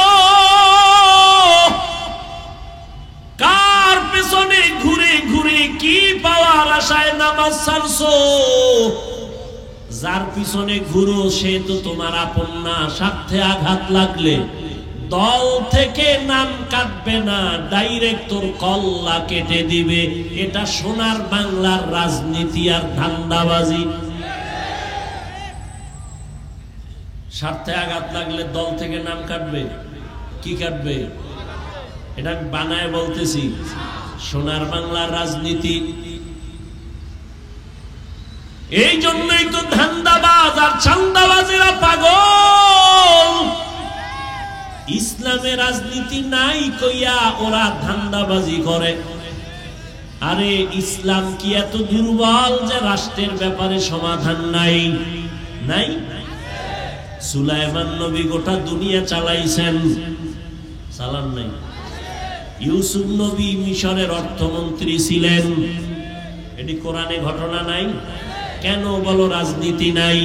কার পেছনে ঘুরে ঘুরে কি পাওয়ার আশায় নামাজ ছাড়ছো? যার পিছনে ঘুরো সে তো তোমার আপন না। স্বার্থে আঘাত লাগলে দল থেকে নাম কাটবে না, ডাইরেক্ট তোর কল্লা কেটে দিবে। এটা সোনার বাংলার রাজনীতি আর ধান্দাবাজি। স্বার্থে আঘাত লাগলে দল থেকে নাম কাটবে, কি কাটবে? এটা আমি বানায় বলতেছি, সোনার বাংলার রাজনীতি। এই জন্যই তো ধান্দাবাজ আর চান্দাবাজেরা পাগল। ইসলামে রাজনীতি নাই কইয়া ওরা ধান্দাবাজি করে। আরে ইসলাম কি এত দুর্বল যে রাষ্ট্রের ব্যাপারে সমাধান নাই? নাই। সুলাইমান নবী গোটা দুনিয়া চালাইছেন, চালান নাই? ইউসুফ নবী মিশরের অর্থমন্ত্রী ছিলেন, এটি কোরআনে ঘটনা নাই? কেন বলো রাজনীতি নাই?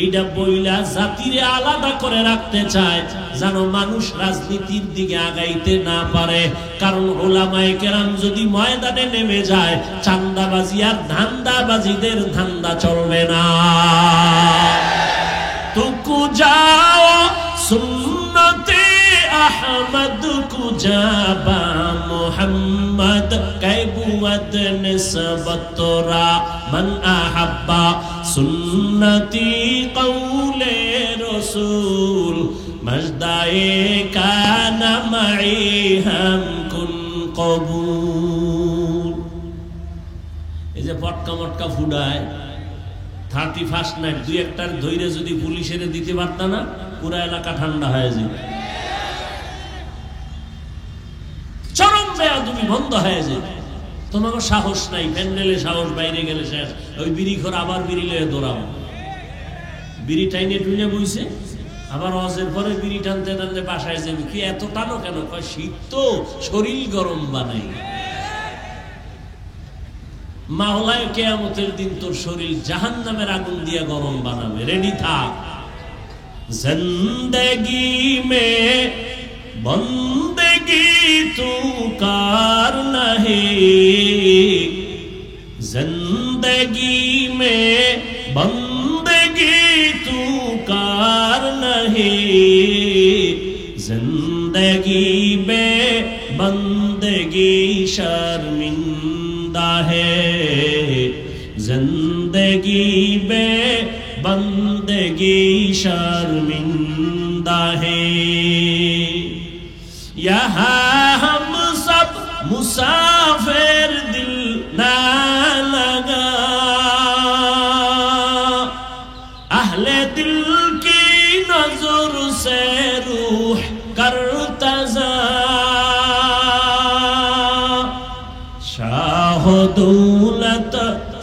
এইটা বইলা জাতিরে আলাদা করে রাখতে চায় যেন মানুষ রাজনীতির দিকে আগাইতে না পারে। কারণ ওলামায়ে কেরাম যদি ময়দানে নেমে যায়, চান্দাবাজি আর ধান্দাবাজিদের ধান্দা চলবে না। তুকু যাও সুন্নতে আহমদ কুজাবা মুহাম্মদ কাইবুয়াত নিসবতরা মান আহাব্বা সুন্নতি কওলে রাসূল মজদায়ে কানা মাই হাম কুন কবুল। এই যে পটকা মটকা ফুডায় 31 নাইট দুই একটার ধৈর্য যদি পুলিশের দিতে পারত না, পুরা এলাকা ঠান্ডা হয়ে যেত, চরম বেয়াদবি বন্ধ হয়ে যেত। তোমাকে সাহস নাই, প্যান্ডেলে সাহস, বাইরে গেলে শেষ। ওই বিড়ি খোর আবার বিড়ি লয়ে দৌড়াবো, বিড়ি টাইনে টুইনে বইছে, আবার অজের পরে বিড়ি টানতে টানতে বাসায় যাবে। কি এত টানো কেন? কয় শীত তো, শরীর গরম বানাই। মাওলায় কিয়ামতের দিন তোর শরীর জাহান্নামের আগুন দিয়ে গরম বানাবে, রেডি থাক। জিন্দেগি মে বন্দেগি তু কার নাহি, জিন্দেগি মে বন্দেগি তু কার নাহি, জিন্দেগি বে বন্দেগি शर्मिंदा है, जिंदगी बे बंदगी शर्मिंदा है। यहाँ हम सब मुसाफिर दिल ना लगा, अहले दिल की नजर से रूह करता जा, शाह दौलत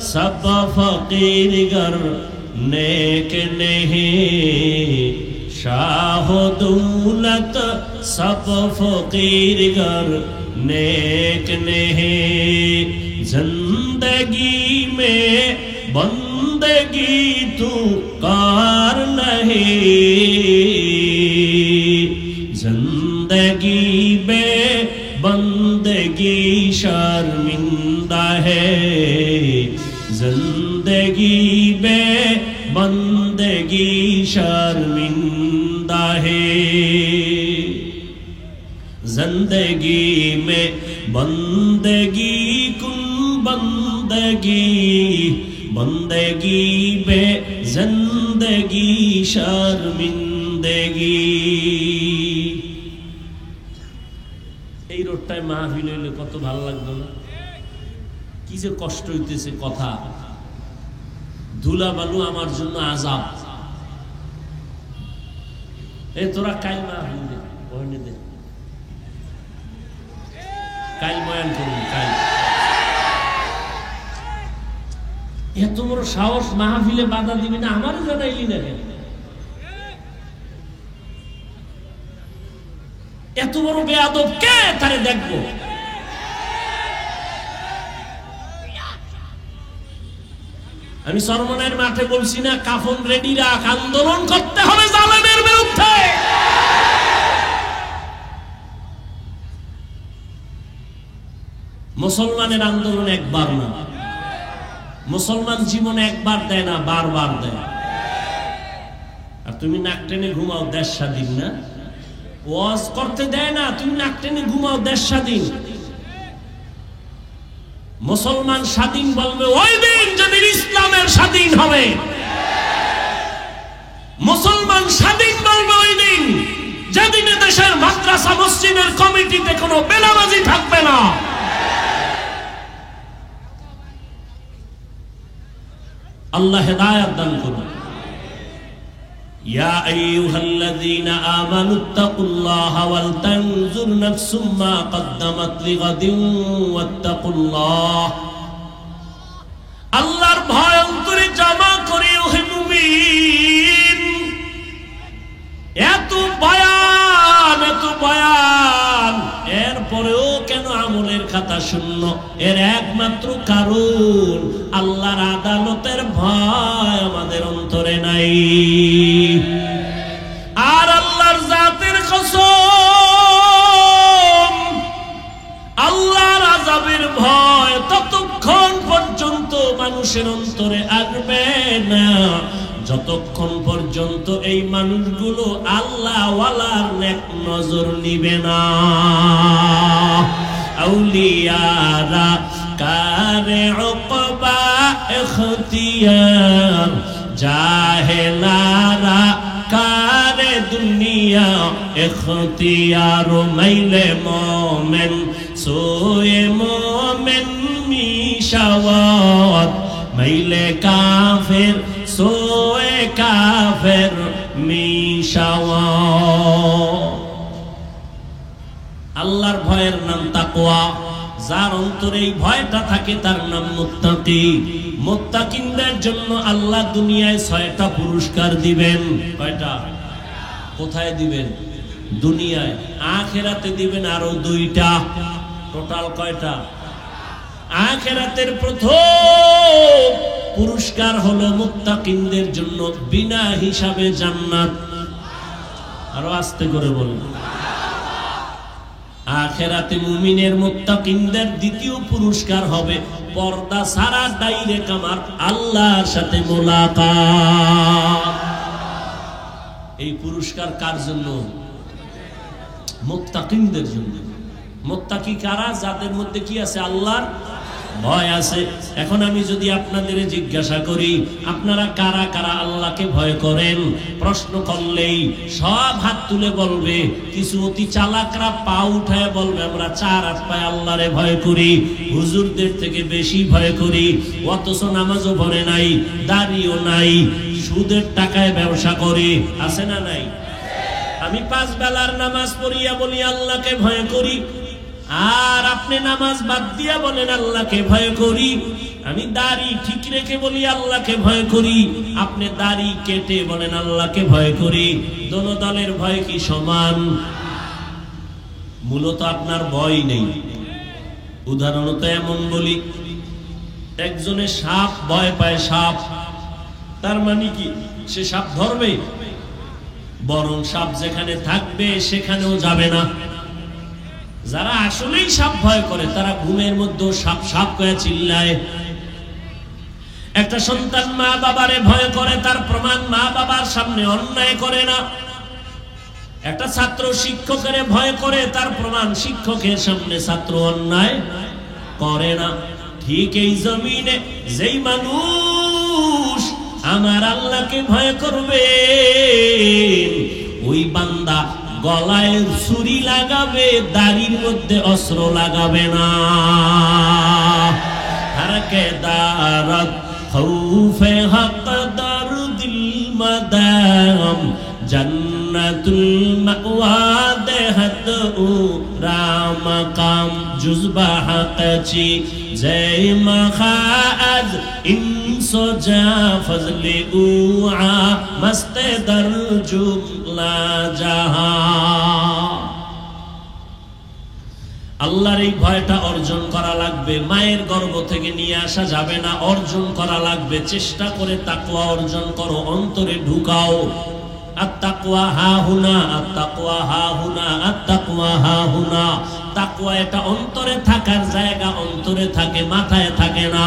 सब फकीर गर नेक नहीं, शाह दौलत सब फकीर गर नेक नहीं, जिंदगी में बंदगी तू कार नहीं, जिंदगी में बंदगी शर्मिंदा है, जिंदगी में बंदगी शर्मिंदा है, जिंदगी में बंदगी कुन बंदगी, बंदगी में जिंदगी शर्मिंदगी। এই রোডটায় মাহফিল হইলে কত ভালো লাগতো না? কি যে কষ্ট হইতেছে কথা। ধুলা বালু আমার জন্য আযাব। এ তোরা কাল মাহফিল দে, বহনে দে, কাল বয়ান করুন। কাল এত বড় সাহস, মাহফিলে বাধা দিবি না? আমারও জানাইলি না কেন? এত বড় বেয়াদব কে? তারে দেখবো। আমি সরমনের মাঠে বলছি না, কাফন রেডি রাখ, আন্দোলন করতে হবে জালেমের বিরুদ্ধে। মুসলমানের আন্দোলন একবার না, মুসলমান জীবনে একবার দেয় না, বারবার দেয়। আর তুমি নাক টেনে ঘুমাও, দেশ স্বাধীন না? ওয়াজ করতে দেয় না, তুমি নাক টেনে ঘুমাও, দেশ স্বাধীন। মুসলমান স্বাধীন বলবে ওই দিন যেদিন ইসলামের স্বাধীন হবে। মুসলমান স্বাধীন বলবে ওই দিন যেদিন দেশের মাদ্রাসা মসজিদের কমিটিতে কোনো বেলাবাজি থাকবে না। আল্লাহ হেদায়েত দান করুন। ইয়া আইয়ুহাল্লাযীনা আমানুত্তাকুল্লাহা ওয়াল তানজুর নাফসুম মা কদ্দামাত লিগাদিন ওয়াত্তাকুল্লাহ। আল্লাহর ভয় অন্তরে জমা করে ওহে মুমিন। এত বয়ান এরপরেও কেন আমলের খাতা শূন্য? এর একমাত্র কারণ আল্লাহর আদালতের ভয় আমাদের অন্তরে নাই। আর আল্লাহর জাতের কসম, আল্লাহর আযাবের ভয় ততক্ষণ পর্যন্ত মানুষের অন্তরে আসবে না যতক্ষণ পর্যন্ত এই মানুষগুলো আল্লাহ ওয়ালার নেক নজর নিবে না। আউলিয়ারা কারে উকবা ইখতিয়ার, জাহেলারা কারে দুনিয়া ইখতিয়ার। মাইলে মোমেন সোয়ে মোমেন মিশাওয়াত, মাইলে কাফের সোয়ে কাফের মিশাওয়াত। আল্লাহর ভয়ের নাম তাকওয়া। যার অন্তরে এই ভয়টা থাকে তার নাম মুত্তাকি। মুত্তাকিনদের জন্য আল্লাহ দুনিয়ায় 6টা পুরস্কার দিবেন। কয়টা? কোথায় দিবেন? দুনিয়ায়। আখিরাতে দিবেন আরো 2টা। টোটাল কয়টা? আখিরাতের প্রথম পুরস্কার হলো মুত্তাকিনদের জন্য বিনা হিসাবে জান্নাত। আরো আস্তে করে বলুন। আখিরাতে মুমিনের মুত্তাকিনদের দ্বিতীয় পুরস্কার হবে পর্দা ছাড়া ডাইরেক্ট আমার আল্লাহর সাথে মোলাকাত। এই পুরস্কার কার জন্য? মুত্তাকিনদের জন্য। মুত্তাকি কারা? যাদের মধ্যে কি আছে? আল্লাহর ভয় আছে। এখন আমি যদি আপনাদের জিজ্ঞাসা করি আপনারা কারা কারা আল্লাহকে ভয় করেন, প্রশ্ন করলেই সব হাত তুলে বলবে। কিছু অতি চালাকরা পা উঠায় বলবে আমরা 4 হাত পায়ে আল্লাহরে ভয় করি, হুজুরদের থেকে বেশি ভয় করি, অথচ নামাজও পড়ে নাই, দাড়িও নাই, সুদের টাকায় ব্যবসা করে। আছে না নাই? আমি 5 বেলার নামাজ পড়িয়া বলি আল্লাহকে ভয় করি, আর আপনি নামাজ বাদ দিয়া বলেন আল্লাহকে ভয় করি। আমি দাড়ি ঠিক রেখে বলি আল্লাহকে ভয় করি, আপনি দাড়ি কেটে বলেন আল্লাহকে ভয় করি। দোনো দলের ভয় কি সমান? মূলত আপনার ভয় নেই। উদাহরণত এমন বলি, একজনে সাপ ভয় পায়, সাপ, তার মানে কি সে সাপ ধরবে? বরং সাপ যেখানে থাকবে সেখানেও যাবে না। যারা আসলেই সাপ ভয় করে তারা ঘুমের মধ্যেও সাপ সাপ করে চিল্লায়। একটা সন্তান মা বাবারে ভয় করে, তার প্রমাণ মা বাবার সামনে অন্যায় করে না। একটা ছাত্র শিক্ষকের ভয় করে, তার প্রমাণ শিক্ষকের সামনে ছাত্র অন্যায় করে না। ঠিক এই জমিনে যেই মানুষ আমার আল্লাহকে ভয় করবে ওই বান্দা গলায় ছুরি লাগাবে, দাড়ির মধ্যে অস্ত্র লাগাবে না। হারকে দারত খৌফে হক দরদিল মাদাম জান্নাতুল মাওয়া দেহত ও রামকাম জুজবা হকচি জয় মখাজ ইনসোজা ফজলে উআ মস্তে দরজুম লা জাহা। আল্লাহর এই ভয়টা অর্জন করা লাগবে। মায়ের গর্ভ থেকে নিয়ে আসা যাবে না, অর্জন করা লাগবে। চেষ্টা করে তাকওয়া অর্জন করো, অন্তরে ঢুকাও। আত-তাকওয়া হাহুনা, আত-তাকওয়া হাহুনা, আত-তাকওয়া হাহুনা। তাকওয়া এটা অন্তরে থাকার জায়গা, অন্তরে থাকে, মাথায় থাকে না।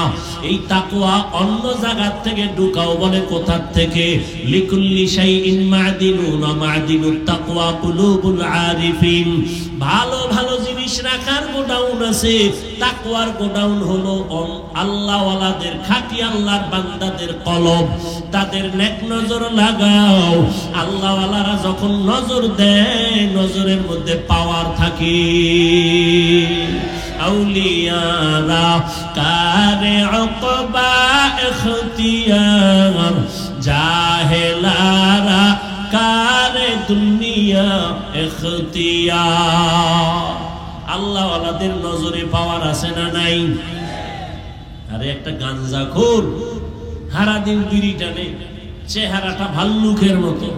এই তাকওয়া অন্য জায়গা থেকে ঢুকাও। বলে কোথা থেকে? লিকুল্লি শাইইন মা'দিনুন ওয়া মা'দিনুত তাকওয়া কুলুবুল আরিফিন। ভালো ভালো জিনিস রাখার গোডাউন আছে, তাকওয়ার গোডাউন হলো আল্লাহওয়ালাদের, খাঁটি আল্লাহর বান্দাদের কলব। তাদের নেক নজর লাগাও। আল্লাহওয়ালারা যখন নজর দেয় নজরের মধ্যে পাওয়ার থাকে। আউলিয়ারা কারে উকবা ইখতিয়ার, জাহেলারা কারে দুনিয়া ইখতিয়ার। আল্লাহ ওয়ালাদের নজরে পাওয়ার আছে না নাই? আরে একটা গাঞ্জাখোর সারাদিন বিড়ি টানে, চেহারাটা ভাল্লুকের মতো,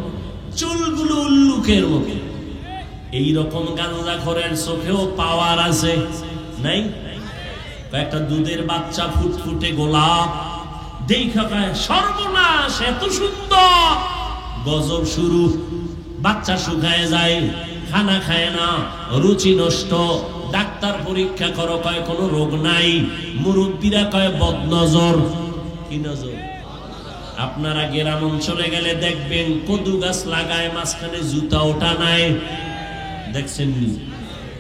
চুলগুলো উল্লুকের মতো, এইরকম গাঞ্জাখোরের চোখেও পাওয়ার আছে নাই? একটা দুধের বাচ্চা ফুটফুটে গোলাপ দেখা পায়, সর্বনাশ এত সুন্দর, গজব শুরু, বাচ্চা শুকায় যায়, খানা খায় না, রুচি নষ্ট, ডাক্তার পরীক্ষা করো কয় কোনো রোগ নাই, মুরব্বীরা কয় বদনজর। কি নজর? আপনারা গ্রাম অঞ্চলে গেলে দেখবেন কদু গাছ লাগায়, মাঝখানে জুতা ওঠা নাই, দেখছেন?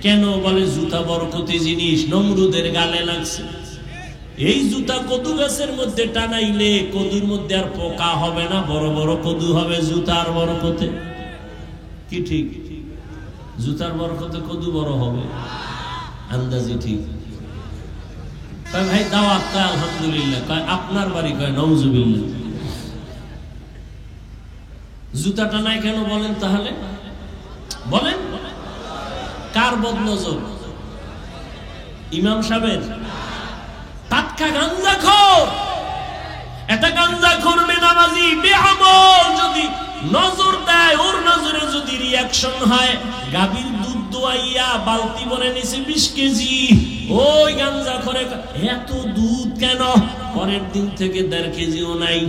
কেন বলে জুতা বরকতি জিনিস, নমরুদের গালে লাগছে। এই জুতা কদু গাছের মধ্যে টানাইলে কদুর মধ্যে আর পোকা হবে না, বড় বড় কদু হবে জুতার বরকতে। কি ঠিক? জুতার বরকতে কদু বড় হবে, আন্দাজি ঠিক। কয় ভাই দাওয়াত, কয় আলহামদুলিল্লাহ, কয় আপনার বাড়ি, কয় নাউজুবিল্লাহ। জুতা টানায় কেন বলেন তাহলে? বলেন কার বদনজর? ইমাম সাহেবের? টাটকা গাঞ্জাখোর, এটা গাঞ্জাখোর বেনামাজি বেআমল যদি নজর দেয়, ওর নজরে যদি রিঅ্যাকশন হয়, গাভীর দুধ দোয়াইয়া বালতি ভরে নিছে 20 কেজি, ওই গাঞ্জাখোরে এত দুধ কেন? পরের দিন থেকে 1.5 কেজিও নাই।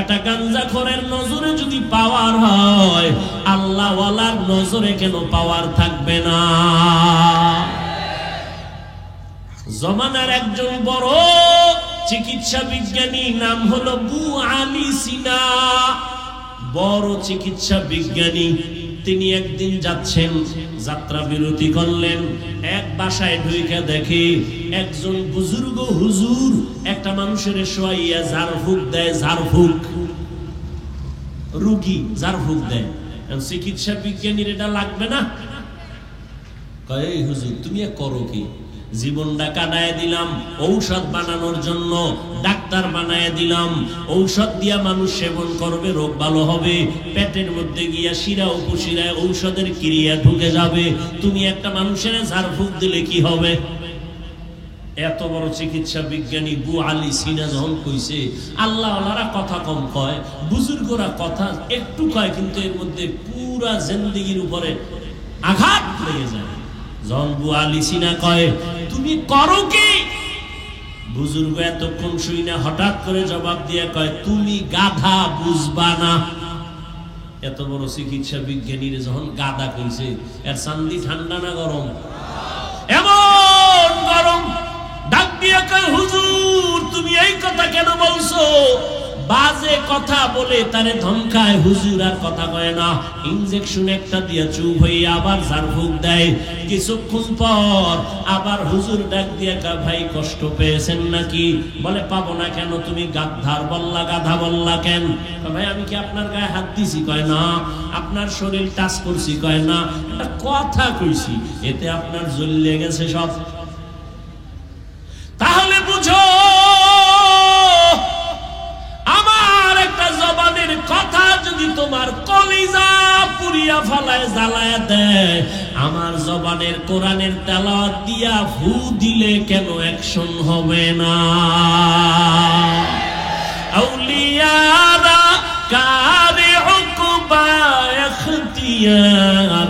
একটা গাঞ্জাখোরের নজরে যদি পাওয়ার হয়, আল্লাহ ওয়ালার নজরে কেন পাওয়ার থাকবে না? জমানার একজন বড় চিকিৎসা বিজ্ঞানী, নাম হলো আবু আলী সিনা, বড় চিকিৎসা বিজ্ঞানী। তিনি একদিন যাচ্ছেন, যাত্রা বিরতি করলেন, এক বাসায় ঢুকে দেখে একজন বুজুর্গ হুজুর একটা মানুষের শোয়াইয়া ঝাড়ফুঁক দেয়, ঝাড়ফুঁক, রুগী ঝাড়ফুঁক দেয়। চিকিৎসা বিজ্ঞানীর এটা লাগবে না? কয় এই হুজুর তুমি করো কি? জীবনটা কাটায় দিলাম ঔষধ বানানোর জন্য, ডাক্তার বানায় দিলাম, ঔষধ দিয়া মানুষ সেবন করবে, রোগ ভালো হবে, পেটের মধ্যে গিয়া শিরা উপশিরায় ঔষধের ক্রিয়া ঢুকে যাবে, তুমি একটা মানুষের ঝাড়ফুঁক দিলে কি হবে? এত বড় চিকিৎসা বিজ্ঞানী আবু আলী সিনা যখন কইছে, আল্লাহ ওয়ালারা কথা কম কয়, বুজুর্গরা কথা একটু কয়, কিন্তু এর মধ্যে পুরা জিন্দেগির উপরে আঘাত লেগে যায়। যখন আবু আলী সিনা কয় তুমি করো কি, বুজুর্গ এতক্ষণ শুই না, হঠাৎ করে জবাব দিয়ে কয় তুমি গাধা, বুঝবা না। এত বড় চিকিৎসা বিজ্ঞানীর যখন গাধা কইছে, এর চান্দি ঠান্ডা না গরম? এমন গরম। ডাক দিয়ে কয় হুজুর তুমি এই কথা কেন বলছো? বাজে কথা বলে তারে ধমকায়, হুজুর আর কথা কয় না, ইনজেকশন একটা দিয়ে চুপ হয়ে আবার ঝাড়ফুঁক দেয়। কিছুক্ষণ পর আবার হুজুর ডাক দিয়ে কয় ভাই কষ্ট পেয়েছেন নাকি? বলে পাবো না কেন, তুমি গাধার বললা, গাধা বললা কেন? ভাই আমি কি আপনার গায়ে হাত দিছি? কয় না। আপনার শরীর টাচ করছি? কয় না। একটা কথা কইছি, এতে আপনার জ্বলে গেছে সব। তাহলে বুঝো, আমার একটা জবানের কথা যদি তোমার কলিজা পুরিয়া ফালায়, জ্বালায় দেয়, আমার জবানের কোরআনের তেলাওয়াত দিয়া ফু দিলে কেন অ্যাকশন হবে না? আউলিয়ারা কারে উকবা ইখতিয়ার,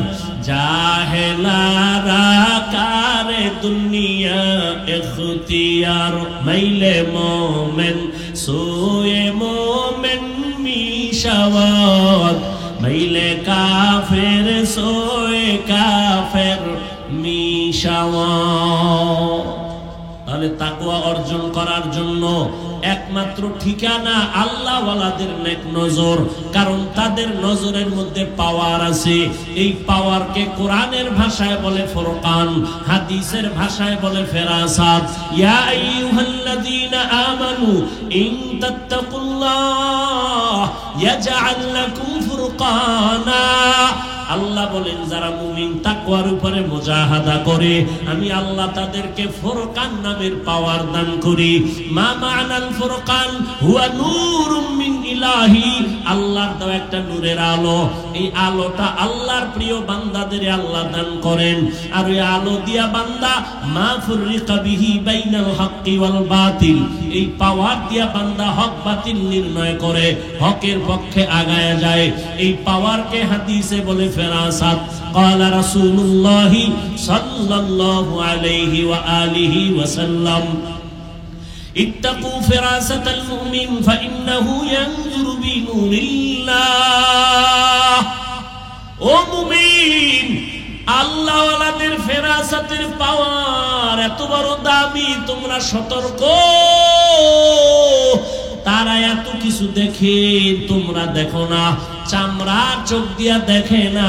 জাহেলারা কারে দুনিয়া ইখতিয়ার। মাইলে মোমেন সোয়ে মোমেন মিশাওয়াত, মাইলে কাফের সোয়ে কাফের মিশাওয়াত। তাহলে তাকওয়া অর্জন করার জন্য একমাত্র ঠিকানা আল্লাহ ওয়ালাদের নেক নজর, কারণ তাদের নজরের মধ্যে পাওয়ার আছে। এই পাওয়ারকে কোরআনের ভাষায় বলে ফুরকান, হাদিসের ভাষায় বলে ফেরাসাত। ইয়া আইয়ুহাল্লাযীনা আমানু ইন তাত্তাকুল্লাহ ইয়াজআল লাকুম ফুরকান ফুরকানা। আল্লাহ বলেন যারা মুমিন তাকওয়ার উপরে মুজাহাদা করে আমি আল্লাহ তাদেরকে ফুরকান নামের পাওয়ার দান করি। মা মা'নাল ফুরকান হুয়া নূরুম মিন ইলাহি, আল্লাহর দেওয়া একটা নূরের আলো। এই আলোটা আল্লাহর প্রিয় বান্দাদের আল্লাহ দান করেন। আর ওই আলো দিয়া বান্দা মা ফুররিকা বিহি বাইনাল হাক্কি ওয়াল বাতিল, এই পাওয়ার দিয়া বান্দা হক বাতিল নির্ণয় করে হকের পক্ষে আগায়া যায়। এই পাওয়ারকে হাদিসে বলে ফেরাসাত। ক্বালা রাসূলুল্লাহ সাল্লাল্লাহু আলাইহি ওয়া আলিহি ওয়াসাল্লাম ইত্তাকু ফিরাসাতাল মুমিন ফাইন্নাহু ইয়ানজুরু বিনুরিল্লাহ। ও মুমিন, আল্লাহ ওয়ালাদের ফেরাসাতের পাওয়ার এত বড় দামি, তোমরা সতর্ক। তারা এত কিছু দেখে, তোমরা দেখো না। চামড়ার চোখ দিয়া দেখে না,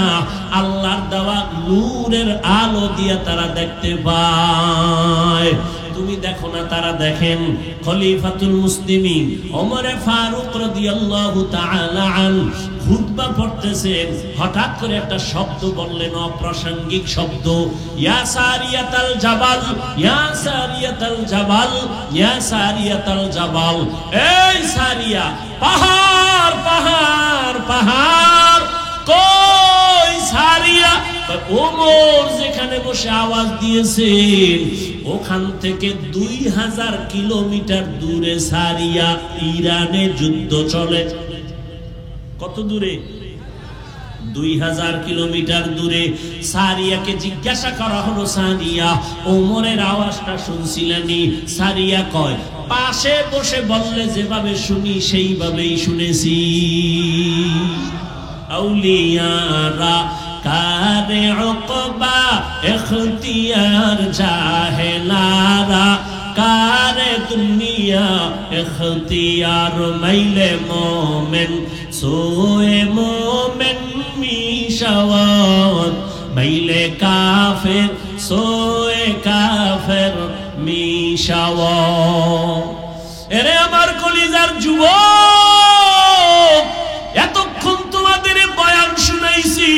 আল্লাহর দেওয়া নূরের আলো দিয়া তারা দেখতে পায়। তুমি দেখো না, তারা দেখেন। খলিফাতুল মুসলিমিন ওমরে ফারুক রাদিয়াল্লাহু তাআলা আনহু খুতবা পড়তেছেন, হঠাৎ করে একটা শব্দ বললেন, অপ্রাসঙ্গিক শব্দ। ইয়া সারিয়াতাল জাবাল, ইয়া সারিয়াতাল জাবাল, ইয়া সারিয়াতাল জাবাল। এই সারিয়া, পাহাড় পাহাড় পাহাড়। কই সারিয়া? ওমর যেখানে বসে আওয়াজ দিয়েছেন ওখান থেকে 2000 কিলোমিটার দূরে সারিয়া। ইরানে যুদ্ধ চলে। কত দূরে? 2000 কিলোমিটার দূরে। সারিয়াকে জিজ্ঞাসা করা হলো, সারিয়া ওমরের আওয়াজটা শুনছিলেনি? সারিয়া কয়, পাশে বসে বললে যেভাবে শুনি সেইভাবেই শুনেছি। আউলিয়ারা কারে উকবা ইখতিয়ার জাহেলারা কারে দুনিয়া ইখতিয়ার। মাইলে মোমেন সোয়ে মোমেন মিশাওয়াত, মাইলে কাফের সোয়ে কাফের মিশাওয়াত। এরে আমার কলিজার যুবক, এতক্ষণ তোমাদের বয়ান শুনাইছি,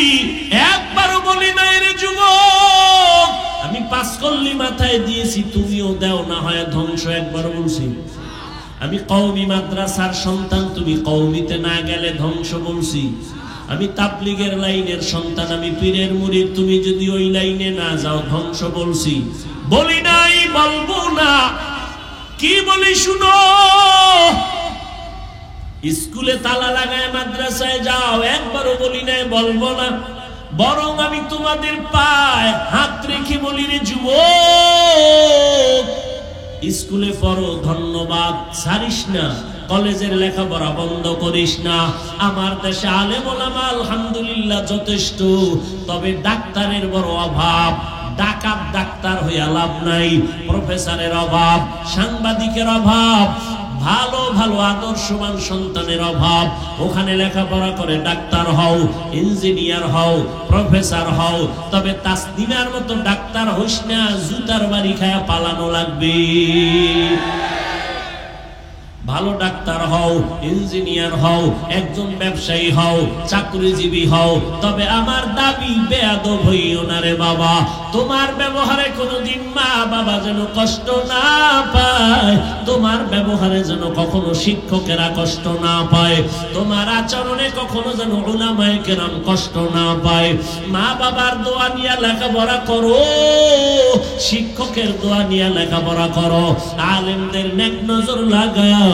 একবারও বলি নাই রে যুবক আমি 5 কল্লি মাথায় দিয়েছি, তুমিও দাও না হয় ধ্বংস। একবার বলছি আমি কওমি মাদ্রাসার সন্তান, তুমি কওমিতে না গেলে ধ্বংস বলছি। আমি তাবলীগের লাইনের সন্তান, আমি পীরের মুরিদ, তুমি যদি ওই লাইনে না যাও ধ্বংস বলছি। বলি নাই, বলবো না। কি বলি শুনো। স্কুলে তালা লাগায় মাদ্রাসায় যাও, একবারও বলি নাই, বলবো না। বরং আমি তোমাদের পায়ে হাত রেখে বলি, রে যুবক স্কুলে পড়ো, ধন্যবাদ, ছাড়িস না। কলেজের লেখাপড়া বন্ধ করিস না। আমার দেশে আলেম ওলামা আলহামদুলিল্লাহ যথেষ্ট, তবে ডাক্তারের বড় অভাব। ডাকাত ডাক্তার হইয়া লাভ নাই। প্রফেসরের অভাব, সাংবাদিকের অভাব, ভালো ভালো আদর্শবান সন্তানের অভাব। ওখানে লেখাপড়া করে ডাক্তার হও, ইঞ্জিনিয়ার হও, প্রফেসর হও, তবে তাসনিমার মতো ডাক্তার হইস না, জুতার বাড়ি খায়া পালানো লাগবে। ভালো ডাক্তার হও, ইঞ্জিনিয়ার হও, একজন ব্যবসায়ী হও, চাকরিজীবী হও, তবে আমার দাবি বেয়াদব হইও না রে বাবা। তোমার ব্যবহারে কোনোদিন মা বাবা যেন কষ্ট না পায়, তোমার ব্যবহারে যেন কখনো শিক্ষকেরা কষ্ট না পায়, তোমার আচরণে কখনো যেন উলামায়ে কেরাম কষ্ট না পায়। মা বাবার দোয়া নিয়ে লেখাপড়া করো, শিক্ষকের দোয়া নিয়ে লেখাপড়া করো, আলেমদের নেক নজর লাগাও,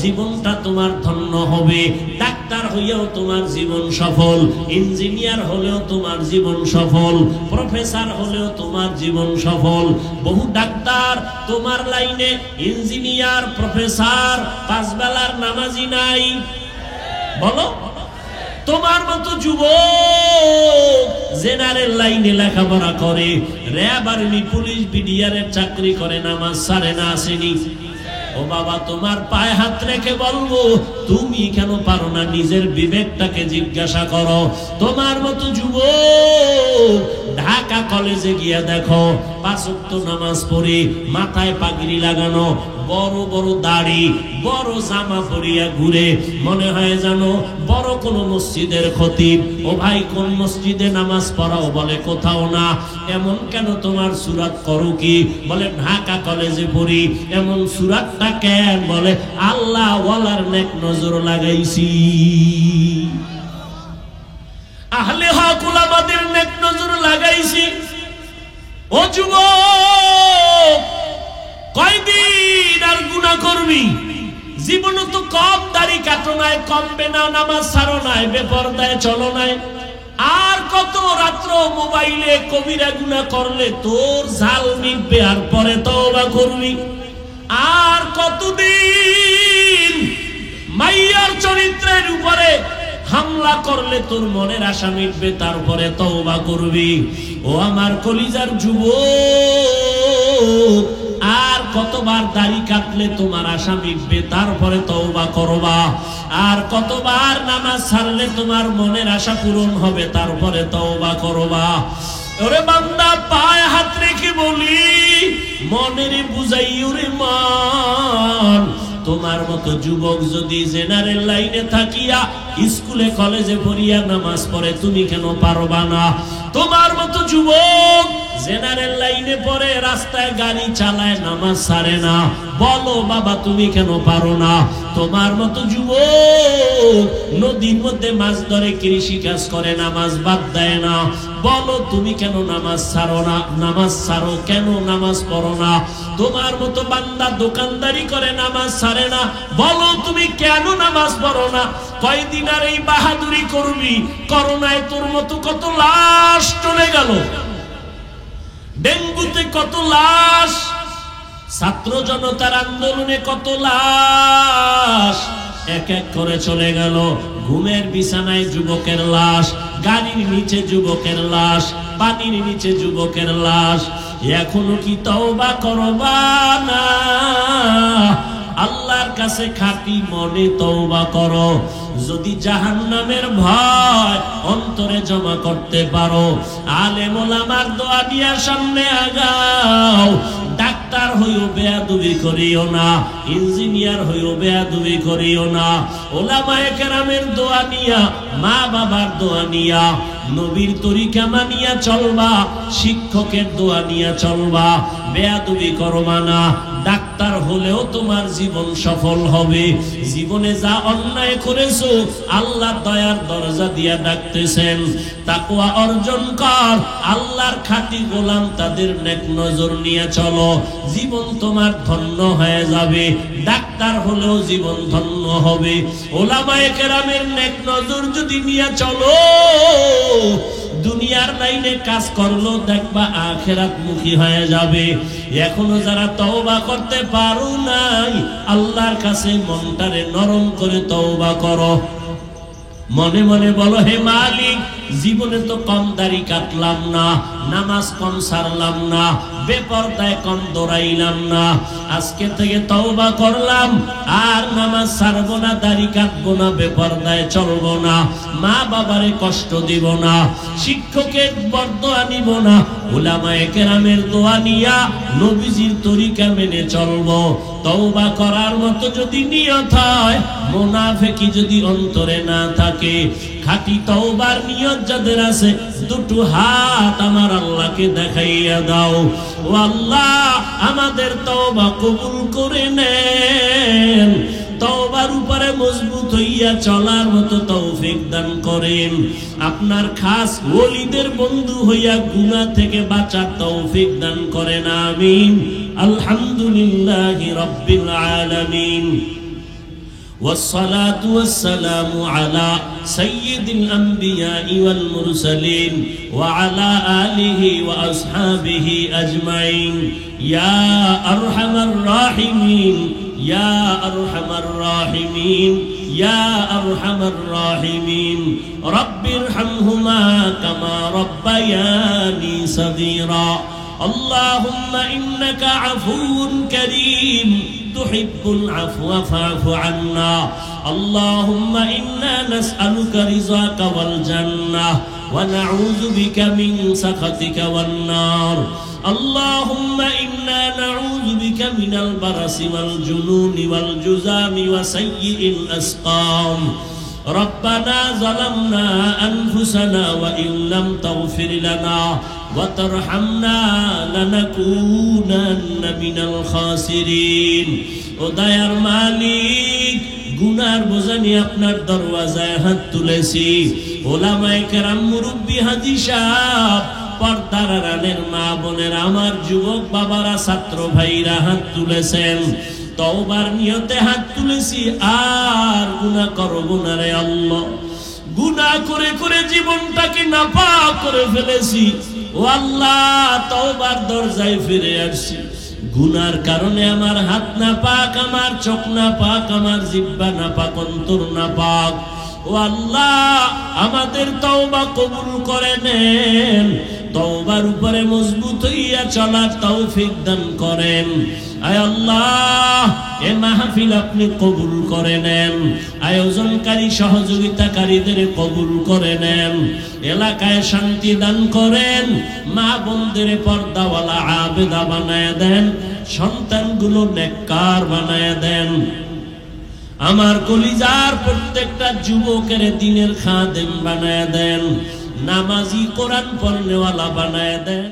জীবনটা তোমার ধন্য হবে। ডাক্তার হইয়াও তোমার জীবন সফল, ইঞ্জিনিয়ার হলেও তোমার জীবন সফল, প্রফেসর হলেও তোমার জীবন সফল। বহু ডাক্তার তোমার লাইনে, ইঞ্জিনিয়ার, প্রফেসর, 5 বেলার নামাজি নাই, বলো। তোমার মতো যুবক জেনারেল লাইনে লেখাপড়া করে, র্যাব আর্মি পুলিশ বিডিআরের চাকরি করে, নামাজ ছাড়ে না, আসেনি। ও বাবা, তোমার পায়ে হাত রেখে বলবো, তুমি কেন পারো না? নিজের বিবেকটাকে জিজ্ঞাসা করো। তোমার মতো যুবক ঢাকা কলেজে গিয়া দেখো 5 ওয়াক্ত নামাজ পড়ে, মাথায় পাগড়ি লাগানো, বড় বড় দাড়ি, বড় জামা পরিয়া ঘুরে, মনে হয় জানো বড় কোন মসজিদের খতিব। ও ভাই, কোন মসজিদে নামাজ পড়াও? বলে কোথাও না। এমন কেন তোমার সুরাত করো কি? বলে ঢাকা কলেজে পড়ি। এমন সুরাতটা কেন? বলে আল্লাহ ওয়ালার নেক নজর লাগাইছি, আহলে হক উলামাদের নেক নজর লাগাইছি। ও যুবক, কয়দিন আর গুনাহ করবি? জীবন তো কম দাড়ি কাটো নাই, কমবে না, নামাজ ছাড়ো নাই, বেপরদায় চলো নাই, আর কত রাত্র মোবাইলে কবিরা গুনাহ করলে তোর জাল মিটবে, আর পরে তওবা করবি। আর কতদিন মাইয়ার চরিত্রের উপরে হামলা করলে তোর মনের আশা মিটবে, তারপরে তওবা করবি। ও আমার কলিজার যুবক, আর কতবার দাড়ি কাটলে তোমার আশা মিটবে, তারপরে তওবা করবা। আর কতবার নামাজ ছাড়লে তোমার মনের আশা পূরণ হবে, তারপরে তওবা করবা। ওরে বান্দা, পায়ে হাত রেখে বলি, মনের বুঝাই ওরে মান, তোমার মতো যুবক যদি জেনারেল লাইনে থাকিয়া স্কুলে কলেজে পড়িয়া নামাজ পড়ে, তুমি কেন পারবা না? তোমার মতো যুবক জেনারেল লাইনে পড়ে, রাস্তায় গাড়ি চালায়, নামাজ ছাড়ে না, বলো বাবা তুমি কেন পারো না? তোমার মতো যুবক নদীর মধ্যে মাছ ধরে, কৃষি কাজ করে, নামাজ বাদ দেয় না, বলো তুমি কেন নামাজ ছাড়ো না? নামাজ ছাড়ো কেন? নামাজ পড়ো না? তোমার মতো বান্দা দোকানদারি করে, নামাজ ছাড়ে না, বলো তুমি কেন নামাজ পড়ো না? কয়দিন আর এই বাহাদুরি করবি? করোনায় তোর মতো কত লাশ চলে গেল, ডেঙ্গুতে কত লাশ, ছাত্র জনতার আন্দোলনে কত লাশ এক এক করে চলে গেল। ঘুমের বিছানায় যুবকের লাশ, গাড়ির নিচে যুবকের লাশ, পানির নিচে যুবকের লাশ। এখনো কি তওবা করবা না? আল্লাহর কাছে খাঁটি মনে তওবা করো। যদি জাহান্নামের ভয় অন্তরে জমা করতে পারো, আলেম ওলামার দোয়া নিয়ে সামনে আগাও। ডাক্তার হইও বেয়াদবি করিও না, ইঞ্জিনিয়ার হইও বেয়াদবি করিও না। ওলামায়ে কেরামের দোয়া নিয়া, মা বাবার দোয়া নিয়া, নবীর তরিকা মানিয়া চলবা, শিক্ষকের দোয়া নিয়া চলবা, বেয়াদবি করবা না। ডাক্তার হলেও তোমার জীবন সফল হবে। জীবনে যা অন্যায় করেছো, আল্লাহ দয়ার দরজা দিয়া ডাকতেছেন, তাকওয়া অর্জন কর, আল্লাহর খাঁটি গোলাম, তাদের নেক নজর নিয়ে চলো, জীবন তোমার ধন্য হয়ে যাবে। ডাক্তার হলেও জীবন ধন্য হবে। ওলামায়ে কেরামের নেক নজর যদি নিয়ে চলো, দুনিয়ার লাইনে কাজ করলো, দেখবা আখিরাত মুখী হয়ে যাবে। এখনো যারা তওবা করতে পারো নাই, আল্লাহর কাছে মনটারে নরম করে তওবা করো। মনে মনে বলো, হে মালিক, জীবনে তো কম দাড়ি কাটলাম না, নামাজ কম ছাড়লাম না, বেপরদায় কম দৌড়াইলাম না, আজকে থেকে তওবা করলাম, আর নামাজ ছাড়বো না, দাড়ি কাটবো না, বেপরদায় চলবো না, মা বাবারে কষ্ট দিব না, শিক্ষকের বরদোয়া নিব না, উলামায়ে কেরামের দোয়া নিয়া নবীজির তরিকা মেনে চলবো। তওবা করার মতো যদি নিয়ত হয়, মুনাফিকি যদি অন্তরে না থাকে, খাঁটি তওবার নিয়ত যাদের আছে, দুটো হাত আমার আল্লাহকে দেখাইয়া দাও। ও আল্লাহ, আমাদের তওবা কবুল করে নেন, তওবার উপরে মজবুত হইয়া চলার মতো তৌফিক দান করেন। আপনার খাস ওলিদের বন্ধু হইয়া গুনাহ থেকে বাঁচার তৌফিক দান করেন। আমিন। আলহামদুলিল্লাহি রাব্বিল আলামিন। والصلاة والسلام على سيد الأنبياء والمرسلين وعلى آله وأصحابه أجمعين. يا أرحم الراحمين، يا أرحم الراحمين، يا أرحم الراحمين. رب ارحمهما كما ربياني صغيرا. আল্লাহুম্মা ইন্নাকা আফুউন কারীম তুহিব্বুল আফওয়া ফা'ফু আন্না আল্লাহুম্মা ইন্না নাসআলুকা রিযাকা ওয়াল জান্নাহ ওয়া নাউযু বিকা মিন সাখাতিকা ওয়ান নার اللهم إنا نعوذ بك من البرص والجنون والجذام وسيء الأسقام ربنا ظلمنا أنفسنا وإن لم تغفر لنا وترحمنا لنكونن من الخاسرين ودير مالك গুনার বোঝা নিয়ে আপনার দরওয়াজায় হাত তুলেছি ওলামায়ে কেরাম মুরব্বি হাজী সাহেব পর্দার আড়ালের মা বোনের আমার যুবক বাবারা ছাত্র ভাইরা হাত তুলেছেন তওবার নিয়তে হাত তুলেছি আর গুনাহ করব না রে আল্লাহ গুনাহ করে করে জীবনটাকে নাপাক করে ফেলেছি ও আল্লাহ তওবার দরজায় ফিরে আসছি গুনার কারণে আমার হাত নাপাক আমার চোখ নাপাক আমার জিহ্বা নাপাক অন্তর নাপাক ও আল্লাহ আমাদের তওবা কবুল করে নেন তওবার উপরে মজবুত হইয়া চলার তৌফিক দান করেন আয় আল্লাহ এই মাহফিল আপনি কবুল করে নেন আয়োজনকারী সহযোগিতাকারীদের কবুল করে নেন এলাকায় শান্তি দান করেন মা বোনদের পর্দাওয়ালা আবেদা বানায় দেন সন্তানগুলো নেককার বানায় দেন আমার কলিজার প্রত্যেকটা যুবকের দ্বীনের খাদেম বানায় দেন নামাজি কোরআন পড়নেওয়ালা বানায় দেন।